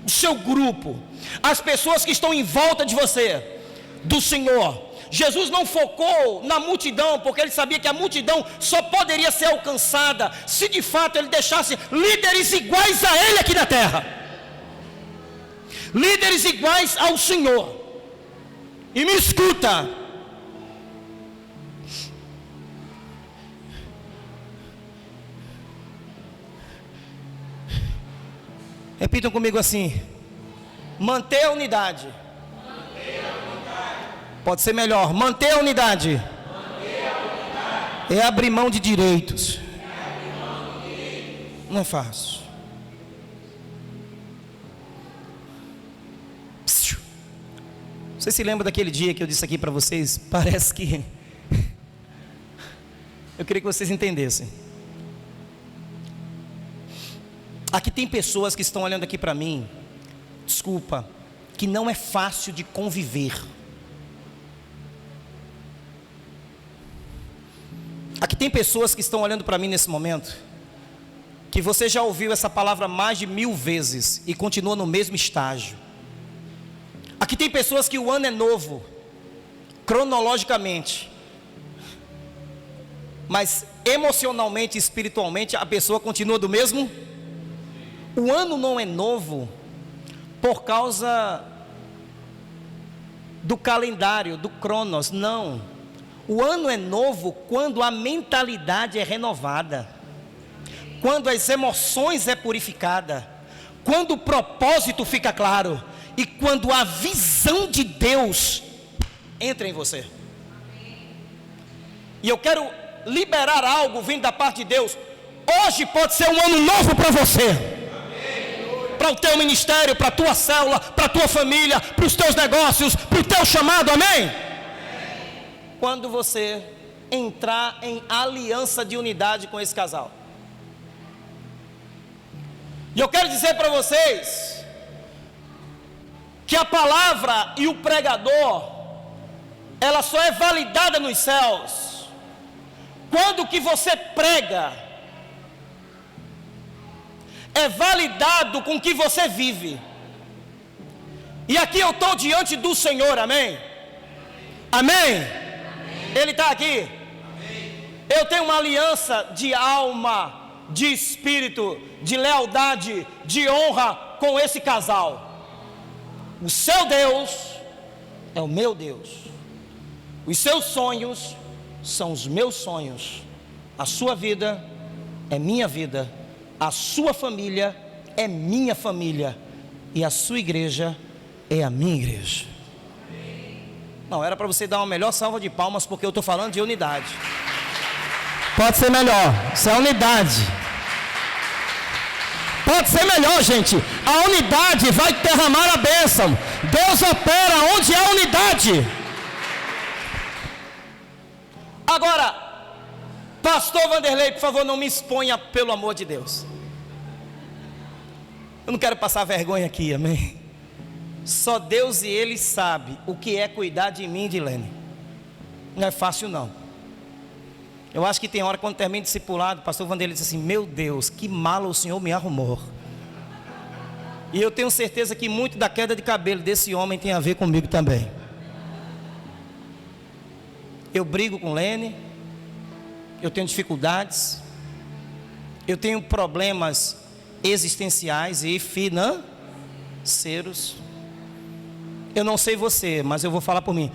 o seu grupo, as pessoas que estão em volta de você, do Senhor. Jesus não focou na multidão, porque ele sabia que a multidão só poderia ser alcançada se de fato ele deixasse líderes iguais a ele aqui na terra, líderes iguais ao Senhor. E me escuta, repitam comigo assim: manter a unidade. Pode ser melhor: manter a unidade. É abrir mão de direitos. Não é fácil. Você se lembra daquele dia que eu disse aqui para vocês? Parece que eu queria que vocês entendessem. Aqui tem pessoas que estão olhando aqui para mim, desculpa, que não é fácil de conviver. Aqui tem pessoas que estão olhando para mim nesse momento, que você já ouviu essa palavra mais de 1000 vezes e continua no mesmo estágio. Aqui tem pessoas que o ano é novo, cronologicamente, mas emocionalmente e espiritualmente a pessoa continua do mesmo. O ano não é novo por causa do calendário, do Cronos, não. O ano é novo quando a mentalidade é renovada, quando as emoções é purificada, quando o propósito fica claro e quando a visão de Deus entra em você. E eu quero liberar algo vindo da parte de Deus. Hoje pode ser um ano novo para você, para o teu ministério, para a tua célula, para a tua família, para os teus negócios, para o teu chamado, amém? Quando você entrar em aliança de unidade com esse casal. E eu quero dizer para vocês que a palavra e o pregador, ela só é validada nos céus quando o que você prega é validado com o que você vive. E aqui eu estou diante do Senhor, amém? Amém? Ele está aqui. Eu tenho uma aliança de alma, de espírito, de lealdade, de honra com esse casal. O seu Deus é o meu Deus. Os seus sonhos são os meus sonhos. A sua vida é minha vida. A sua família é minha família. E a sua igreja é a minha igreja. Não, era para você dar uma melhor salva de palmas, porque eu estou falando de unidade. Pode ser melhor, isso é unidade. Pode ser melhor, gente. A unidade vai derramar a bênção. Deus opera onde há unidade. Agora, pastor Vanderlei, por favor, não me exponha, pelo amor de Deus. Eu não quero passar vergonha aqui, amém? Só Deus e Ele sabe o que é cuidar de mim e de Lene. Não é fácil não. Eu acho que tem hora, quando termina o discipulado, o pastor Vanderlei diz assim: meu Deus, que mala o Senhor me arrumou. E eu tenho certeza que muito da queda de cabelo desse homem tem a ver comigo também. Eu brigo com Lene, eu tenho dificuldades, eu tenho problemas existenciais e financeiros. Eu não sei você, mas eu vou falar por mim.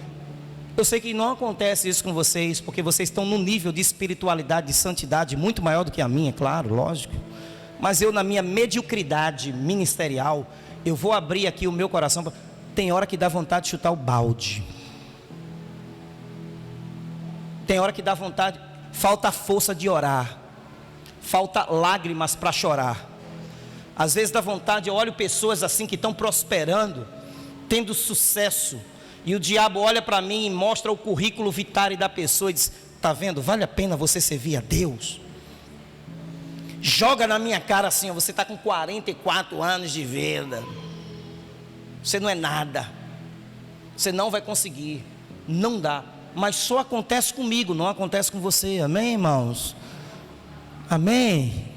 Eu sei que não acontece isso com vocês, porque vocês estão num nível de espiritualidade, de santidade muito maior do que a minha, claro, lógico. Mas eu, na minha mediocridade ministerial, eu vou abrir aqui o meu coração. Tem hora que dá vontade de chutar o balde. Tem hora que dá vontade, falta força de orar, falta lágrimas para chorar. Às vezes dá vontade, eu olho pessoas assim que estão prosperando, tendo sucesso, e o diabo olha para mim e mostra o currículo vitário da pessoa e diz: está vendo, vale a pena você servir a Deus? Joga na minha cara assim: você está com 44 anos de vida, você não é nada, você não vai conseguir, não dá. Mas só acontece comigo, não acontece com você, amém, irmãos? Amém?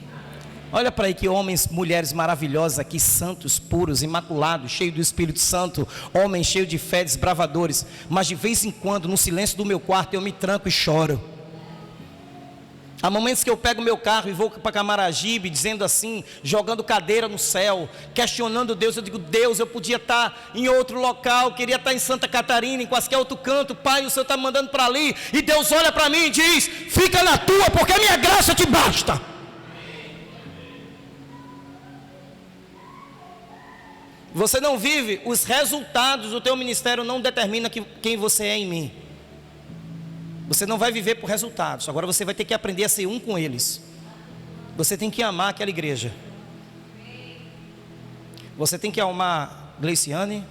Olha para aí que homens, mulheres maravilhosas aqui, santos, puros, imaculados, cheios do Espírito Santo, homens cheios de fé, desbravadores. Mas de vez em quando, no silêncio do meu quarto, eu me tranco e choro. Há momentos que eu pego meu carro e vou para Camaragibe, dizendo assim, jogando cadeira no céu, questionando Deus. Eu digo: Deus, eu podia estar em outro local, queria estar em Santa Catarina, em qualquer outro canto. Pai, o Senhor está me mandando para ali. E Deus olha para mim e diz: fica na tua, porque a minha graça te basta. Você não vive, os resultados do teu ministério não determinam quem você é em mim. Você não vai viver por resultados. Agora você vai ter que aprender a ser um com eles. Você tem que amar aquela igreja. Você tem que amar Gleiciane,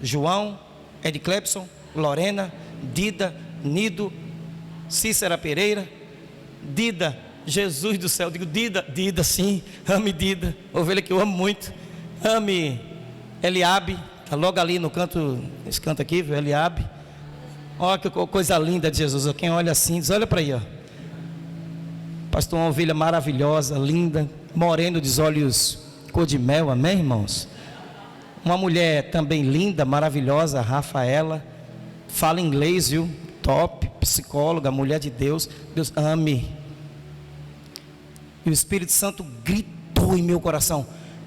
João, Ed Clepson, Lorena, Dida, Nido, Cícera Pereira, Dida, Jesus do céu. Eu digo Dida sim, ame Dida, ovelha que eu amo muito. Ame Eliabe, está logo ali no canto, esse canto aqui, viu? Eliabe. Olha que coisa linda de Jesus. Quem olha assim, diz: olha para aí, ó. Pastor, uma ovelha maravilhosa, linda, moreno, dos olhos cor de mel, amém, irmãos? Uma mulher também linda, maravilhosa, Rafaela, fala inglês, viu? Top, psicóloga, mulher de Deus. Deus ame. E o Espírito Santo gritou em meu coração: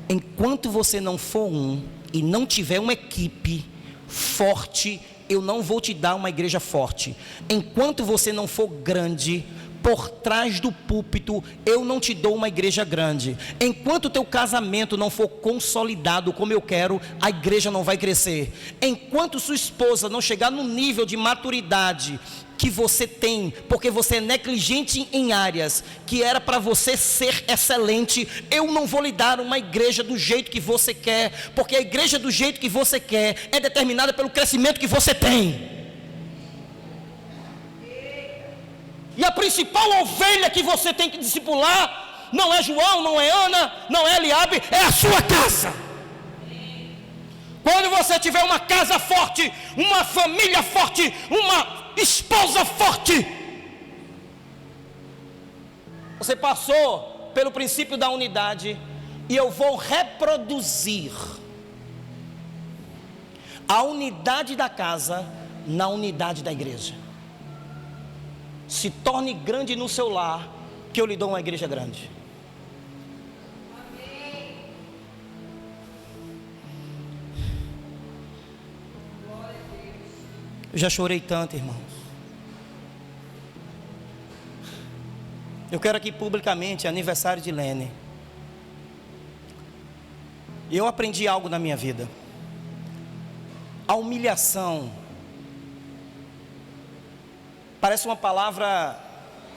enquanto você não for um e não tiver uma equipe forte, eu não vou te dar uma igreja forte. Enquanto você não for grande, por trás do púlpito, eu não te dou uma igreja grande. Enquanto o teu casamento não for consolidado como eu quero, a igreja não vai crescer. Enquanto sua esposa não chegar no nível de maturidade que você tem, porque você é negligente em áreas que era para você ser excelente, eu não vou lhe dar uma igreja do jeito que você quer, porque a igreja do jeito que você quer é determinada pelo crescimento que você tem. E a principal ovelha que você tem que discipular não é João, não é Ana, não é Eliabe, é a sua casa. Quando você tiver uma casa forte, uma família forte, uma esposa forte, você passou pelo princípio da unidade, e eu vou reproduzir a unidade da casa na unidade da igreja. Se torne grande no seu lar, que eu lhe dou uma igreja grande. Eu já chorei tanto, irmãos. Eu quero aqui publicamente, aniversário de Lene. Eu aprendi algo na minha vida. A humilhação parece uma palavra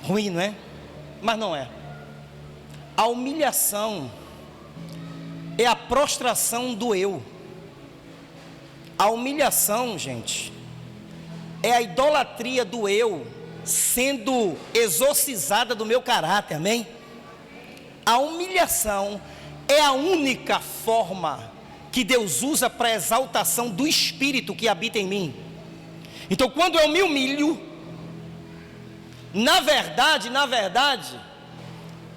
ruim, não é? Mas não é. A humilhação é a prostração do eu. A humilhação, gente, é a idolatria do eu sendo exorcizada do meu caráter, amém? A humilhação é a única forma que Deus usa para a exaltação do Espírito que habita em mim. Então, quando eu me humilho, na verdade,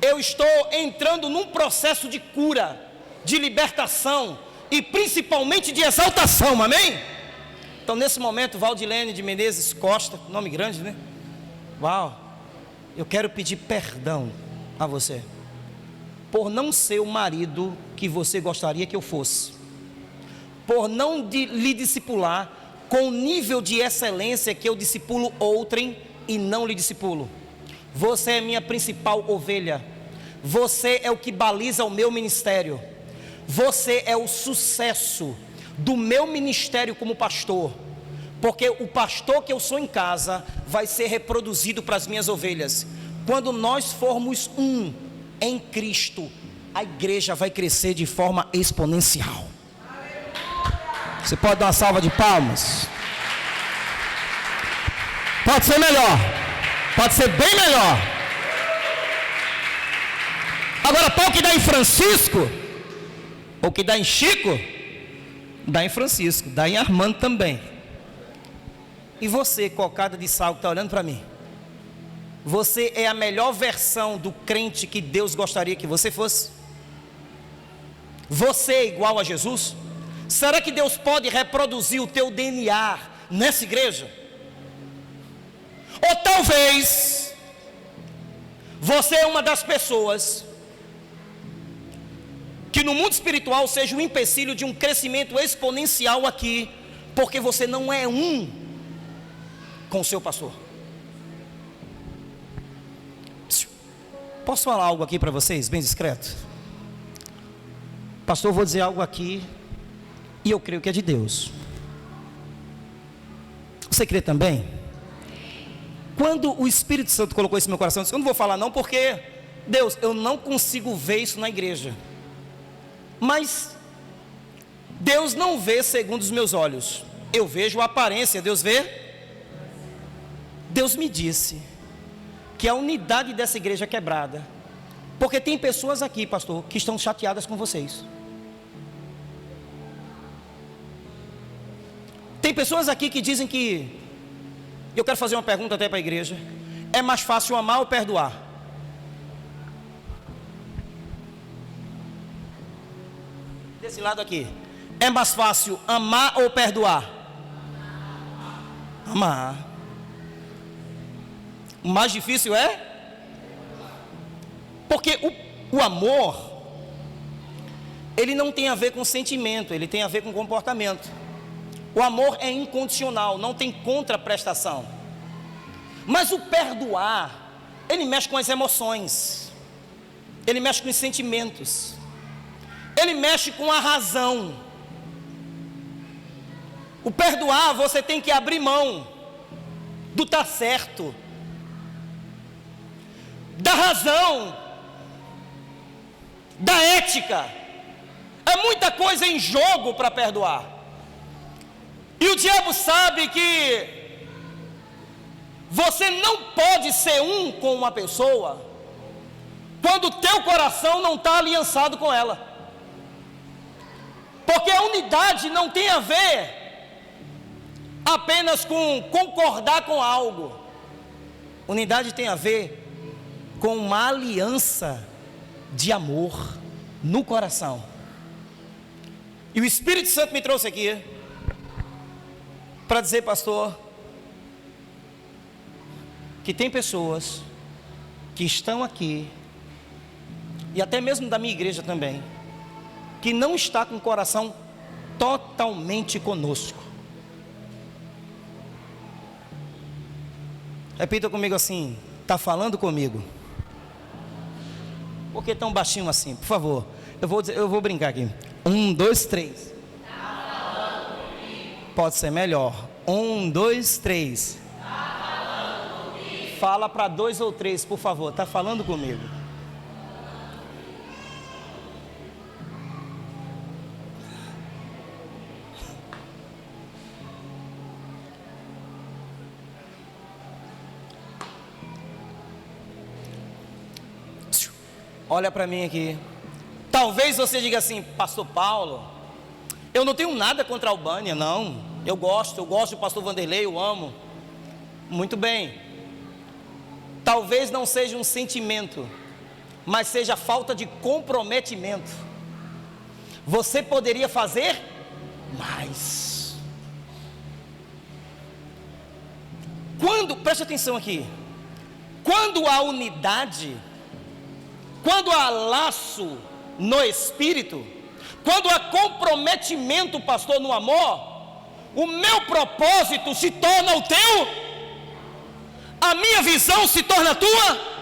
eu estou entrando num processo de cura, de libertação e principalmente de exaltação, amém? Então, nesse momento, Valdilene de Menezes Costa, nome grande, né? Uau, eu quero pedir perdão a você por não ser o marido que você gostaria que eu fosse, por não lhe discipular com o nível de excelência que eu discipulo outrem e não lhe discipulo. Você é minha principal ovelha, você é o que baliza o meu ministério, você é o sucesso do meu ministério como pastor, porque o pastor que eu sou em casa vai ser reproduzido para as minhas ovelhas. Quando nós formos um em Cristo, a igreja vai crescer de forma exponencial. Você pode dar uma salva de palmas? Pode ser melhor, pode ser bem melhor. Agora, para o que dá em Francisco, o que dá em Chico, dá em Francisco, dá em Armando também. E você, cocada de sal, que está olhando para mim, você é a melhor versão do crente que Deus gostaria que você fosse? Você é igual a Jesus? Será que Deus pode reproduzir o teu DNA nessa igreja? Ou talvez você é uma das pessoas que no mundo espiritual seja um empecilho de um crescimento exponencial aqui, porque você não é um com o seu pastor. Posso falar algo aqui para vocês, bem discreto? Pastor, vou dizer algo aqui, e eu creio que é de Deus. Você crê também? Quando o Espírito Santo colocou isso no meu coração, eu disse, eu não vou falar não, porque Deus, eu não consigo ver isso na igreja. Mas Deus não vê segundo os meus olhos, eu vejo a aparência, Deus vê. Deus me disse que a unidade dessa igreja é quebrada, porque tem pessoas aqui, pastor, que estão chateadas com vocês. Tem pessoas aqui que dizem que, eu quero fazer uma pergunta até para a igreja, é mais fácil amar ou perdoar? Desse lado aqui, é mais fácil amar ou perdoar? Amar. O mais difícil é? Porque o amor, ele não tem a ver com sentimento, ele tem a ver com comportamento. O amor é incondicional, não tem contraprestação. Mas o perdoar, ele mexe com as emoções, ele mexe com os sentimentos, ele mexe com a razão. O perdoar, você tem que abrir mão do tá certo, da razão, da ética. É muita coisa em jogo para perdoar. E o diabo sabe que você não pode ser um com uma pessoa quando o teu coração não está aliançado com ela. Porque a unidade não tem a ver apenas com concordar com algo. Unidade tem a ver com uma aliança de amor no coração. E o Espírito Santo me trouxe aqui para dizer, pastor, que tem pessoas que estão aqui, e até mesmo da minha igreja também, que não está com o coração totalmente conosco. Repita comigo assim: está falando comigo? Por que tão baixinho assim? Por favor, eu vou brincar aqui. 1, 2, 3. Pode ser melhor. 1, 2, 3. Fala para 2 ou 3, por favor. Está falando comigo? Olha para mim aqui. Talvez você diga assim: pastor Paulo, eu não tenho nada contra a Albânia, não. Eu gosto do pastor Vanderlei, eu amo. Muito bem. Talvez não seja um sentimento, mas seja falta de comprometimento. Você poderia fazer mais. Preste atenção aqui. Quando há unidade, quando há laço no espírito, quando há comprometimento, pastor, no amor, o meu propósito se torna o teu, a minha visão se torna a tua.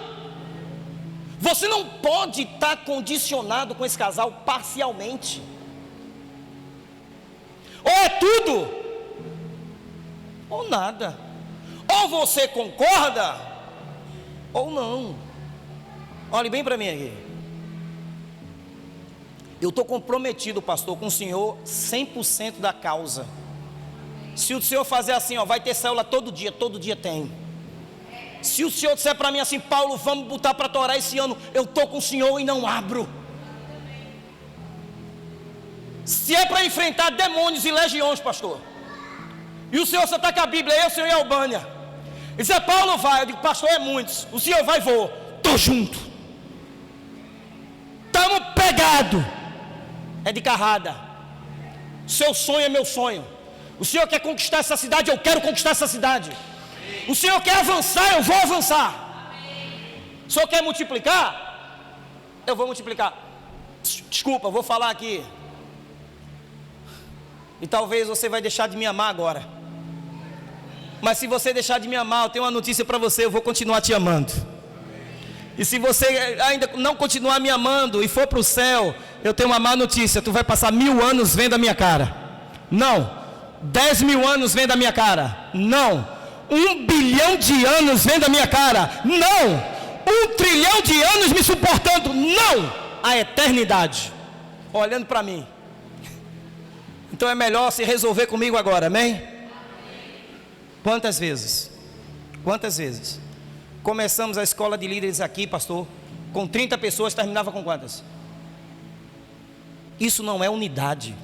Você não pode estar condicionado com esse casal parcialmente. Ou é tudo, ou nada. Ou você concorda, ou não. Olhe bem para mim aqui. Eu estou comprometido, pastor, com o senhor 100% da causa. Se o senhor fazer assim, vai ter célula todo dia tem. Se o senhor disser para mim assim: Paulo, vamos botar para torar esse ano, eu estou com o senhor e não abro. Se é para enfrentar demônios e legiões, pastor, e o senhor só está com a Bíblia, eu, senhor e Albânia, e dizer: Paulo vai, eu digo: pastor, é muitos, o senhor vai, vou, estou junto, estamos pegados, é de carrada. Seu sonho é meu sonho. O senhor quer conquistar essa cidade, eu quero conquistar essa cidade. O senhor quer avançar, eu vou avançar. O senhor quer multiplicar? Eu vou multiplicar. Desculpa, eu vou falar aqui. E talvez você vai deixar de me amar agora. Mas se você deixar de me amar, eu tenho uma notícia para você: eu vou continuar te amando. E se você ainda não continuar me amando e for para o céu, eu tenho uma má notícia: tu vai passar 1000 anos vendo a minha cara. Não. 10.000 anos vendo a minha cara. Não. 1 bilhão de anos vendo a minha cara. Não. 1 trilhão de anos me suportando. Não. A eternidade olhando para mim. Então é melhor se resolver comigo agora, amém? Quantas vezes começamos a escola de líderes aqui, pastor, com 30 pessoas, terminava com quantas? Isso não é unidade.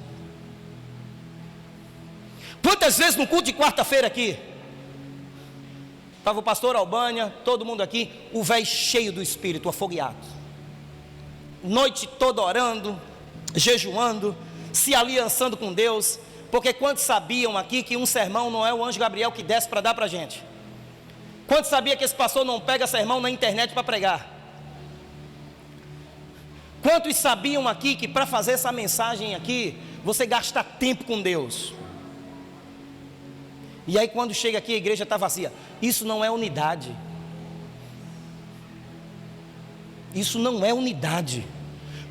Quantas vezes no culto de quarta-feira aqui, estava o pastor Albânia, todo mundo aqui, o velho cheio do Espírito, afogueado, noite toda orando, jejuando, se aliançando com Deus, porque quantos sabiam aqui que um sermão não é o anjo Gabriel que desce para dar para a gente? Quantos sabiam que esse pastor não pega sermão na internet para pregar? Quantos sabiam aqui que para fazer essa mensagem aqui, você gasta tempo com Deus? E aí quando chega aqui a igreja está vazia. Isso não é unidade. Isso não é unidade.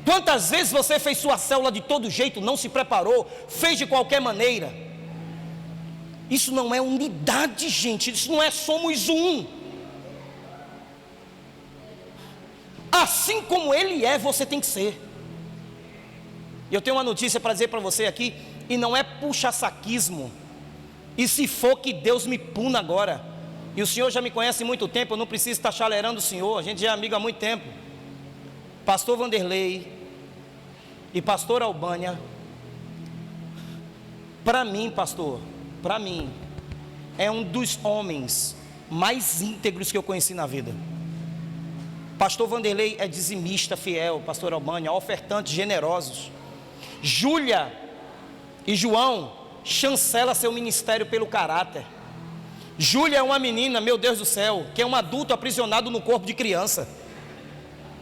Quantas vezes você fez sua célula de todo jeito, não se preparou, fez de qualquer maneira? Isso não é unidade, gente. Isso não é somos um. Assim como ele é, você tem que ser. E eu tenho uma notícia para dizer para você aqui, e não é puxa-saquismo. E se for, que Deus me puna agora. E o senhor já me conhece há muito tempo, eu não preciso estar chalerando o senhor, a gente já é amigo há muito tempo. Pastor Vanderlei e pastor Albânia, para mim, pastor, para mim, é um dos homens mais íntegros que eu conheci na vida. Pastor Vanderlei é dizimista fiel, pastor Albânia, ofertantes generosos. Júlia e João chancela seu ministério pelo caráter. Júlia é uma menina, meu Deus do céu, que é um adulto aprisionado no corpo de criança.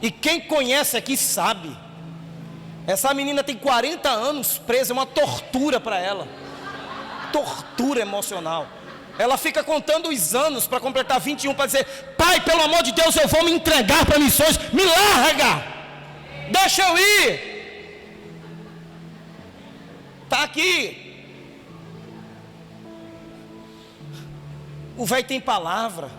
E quem conhece aqui sabe. Essa menina tem 40 anos presa, é uma tortura para ela. Tortura emocional. Ela fica contando os anos para completar 21 para dizer: pai, pelo amor de Deus, eu vou me entregar para missões, me larga, deixa eu ir. Está aqui. O velho tem palavra.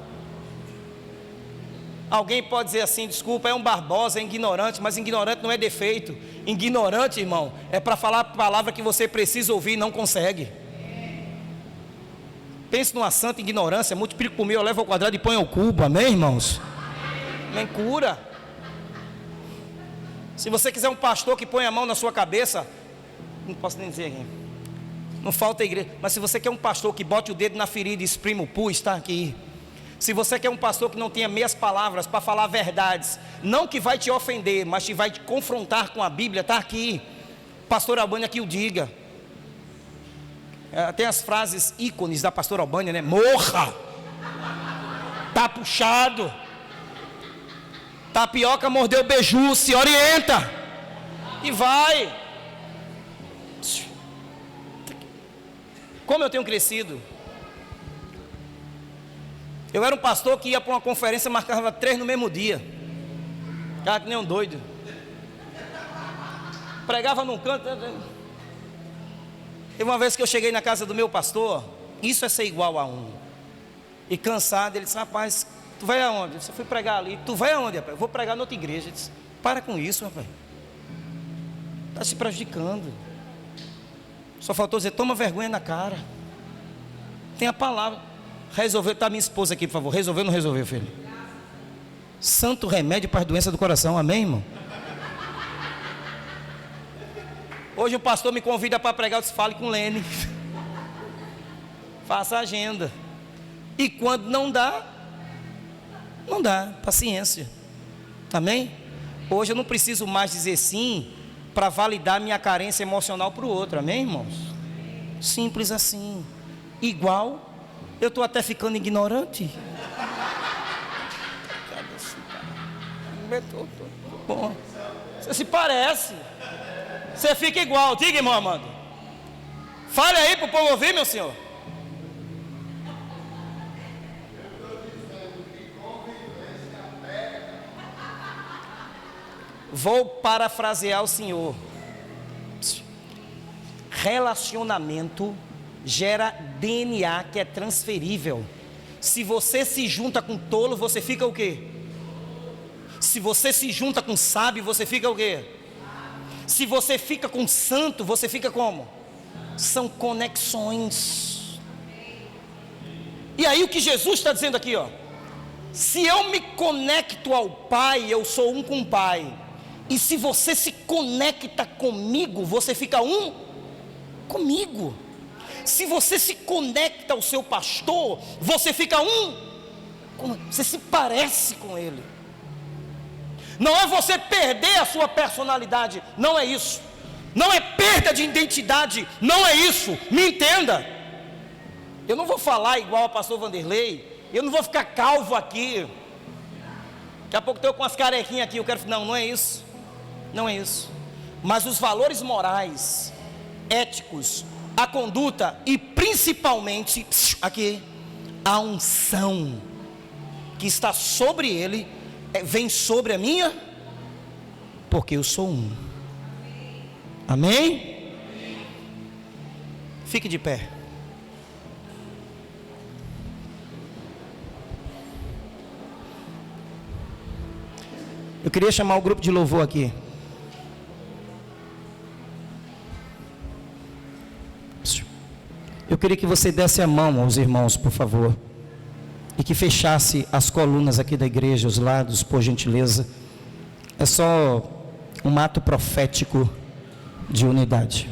Alguém pode dizer assim: desculpa, é um Barbosa, é ignorante. Mas ignorante não é defeito. Ignorante, irmão, é para falar a palavra que você precisa ouvir e não consegue. Pense numa santa ignorância: multiplica por mil, leva ao quadrado e põe ao cubo. Amém, irmãos? Nem cura. Se você quiser um pastor que põe a mão na sua cabeça, não posso nem dizer aqui, não falta igreja. Mas se você quer um pastor que bote o dedo na ferida e exprima o pus, está aqui. Se você quer um pastor que não tenha meias palavras para falar verdades, não que vai te ofender, mas que vai te confrontar com a Bíblia, está aqui. Pastor Albânia que o diga. Tem as frases ícones da pastora Albânia, né? Morra! Tá puxado. Tapioca mordeu beiju, se orienta. E vai. Como eu tenho crescido. Eu era um pastor que ia para uma conferência, marcava 3 no mesmo dia. Cara, que nem um doido. Pregava num canto. Teve uma vez que eu cheguei na casa do meu pastor, isso é ser igual a um. E cansado, ele disse: rapaz, tu vai aonde? Eu fui pregar ali. Tu vai aonde, rapaz? Eu vou pregar na outra igreja. Ele disse: para com isso, rapaz. Está se prejudicando. Só faltou dizer: toma vergonha na cara. Tem a palavra. Resolveu, está minha esposa aqui, por favor. Resolveu ou não resolveu, filho? Santo remédio para as doenças do coração, amém, irmão? Hoje o pastor me convida para pregar, eu disse: fale com Lene. Faça a agenda. E quando não dá, não dá, paciência. Amém? Hoje eu não preciso mais dizer sim para validar minha carência emocional para o outro, amém, irmãos? Simples assim. Igual. Eu estou até ficando ignorante. Bom, você se parece. Você fica igual. Diga, irmão Amando. Fale aí para o povo ouvir, meu senhor. Vou parafrasear o senhor. Relacionamento gera DNA que é transferível. Se você se junta com tolo, você fica o quê? Se você se junta com sábio, você fica o quê? Se você fica com santo, você fica como? São conexões. E aí o que Jesus está dizendo aqui, ó: se eu me conecto ao Pai, eu sou um com o Pai. E se você se conecta comigo, você fica um comigo. Se você se conecta ao seu pastor, você fica você se parece com ele. Não é você perder a sua personalidade, não é isso. Não é perda de identidade, não é isso. Me entenda. Eu não vou falar igual ao pastor Vanderlei. Eu não vou ficar calvo aqui. Daqui a pouco estou com as carequinhas aqui. Eu quero. Não é isso. Não é isso. Mas os valores morais, éticos, a conduta e principalmente aqui a unção que está sobre ele vem sobre a minha, porque eu sou um. Amém? Fique de pé. Eu queria chamar o grupo de louvor aqui. Eu queria que você desse a mão aos irmãos, por favor, e que fechasse as colunas aqui da igreja, os lados, por gentileza. É só um ato profético de unidade.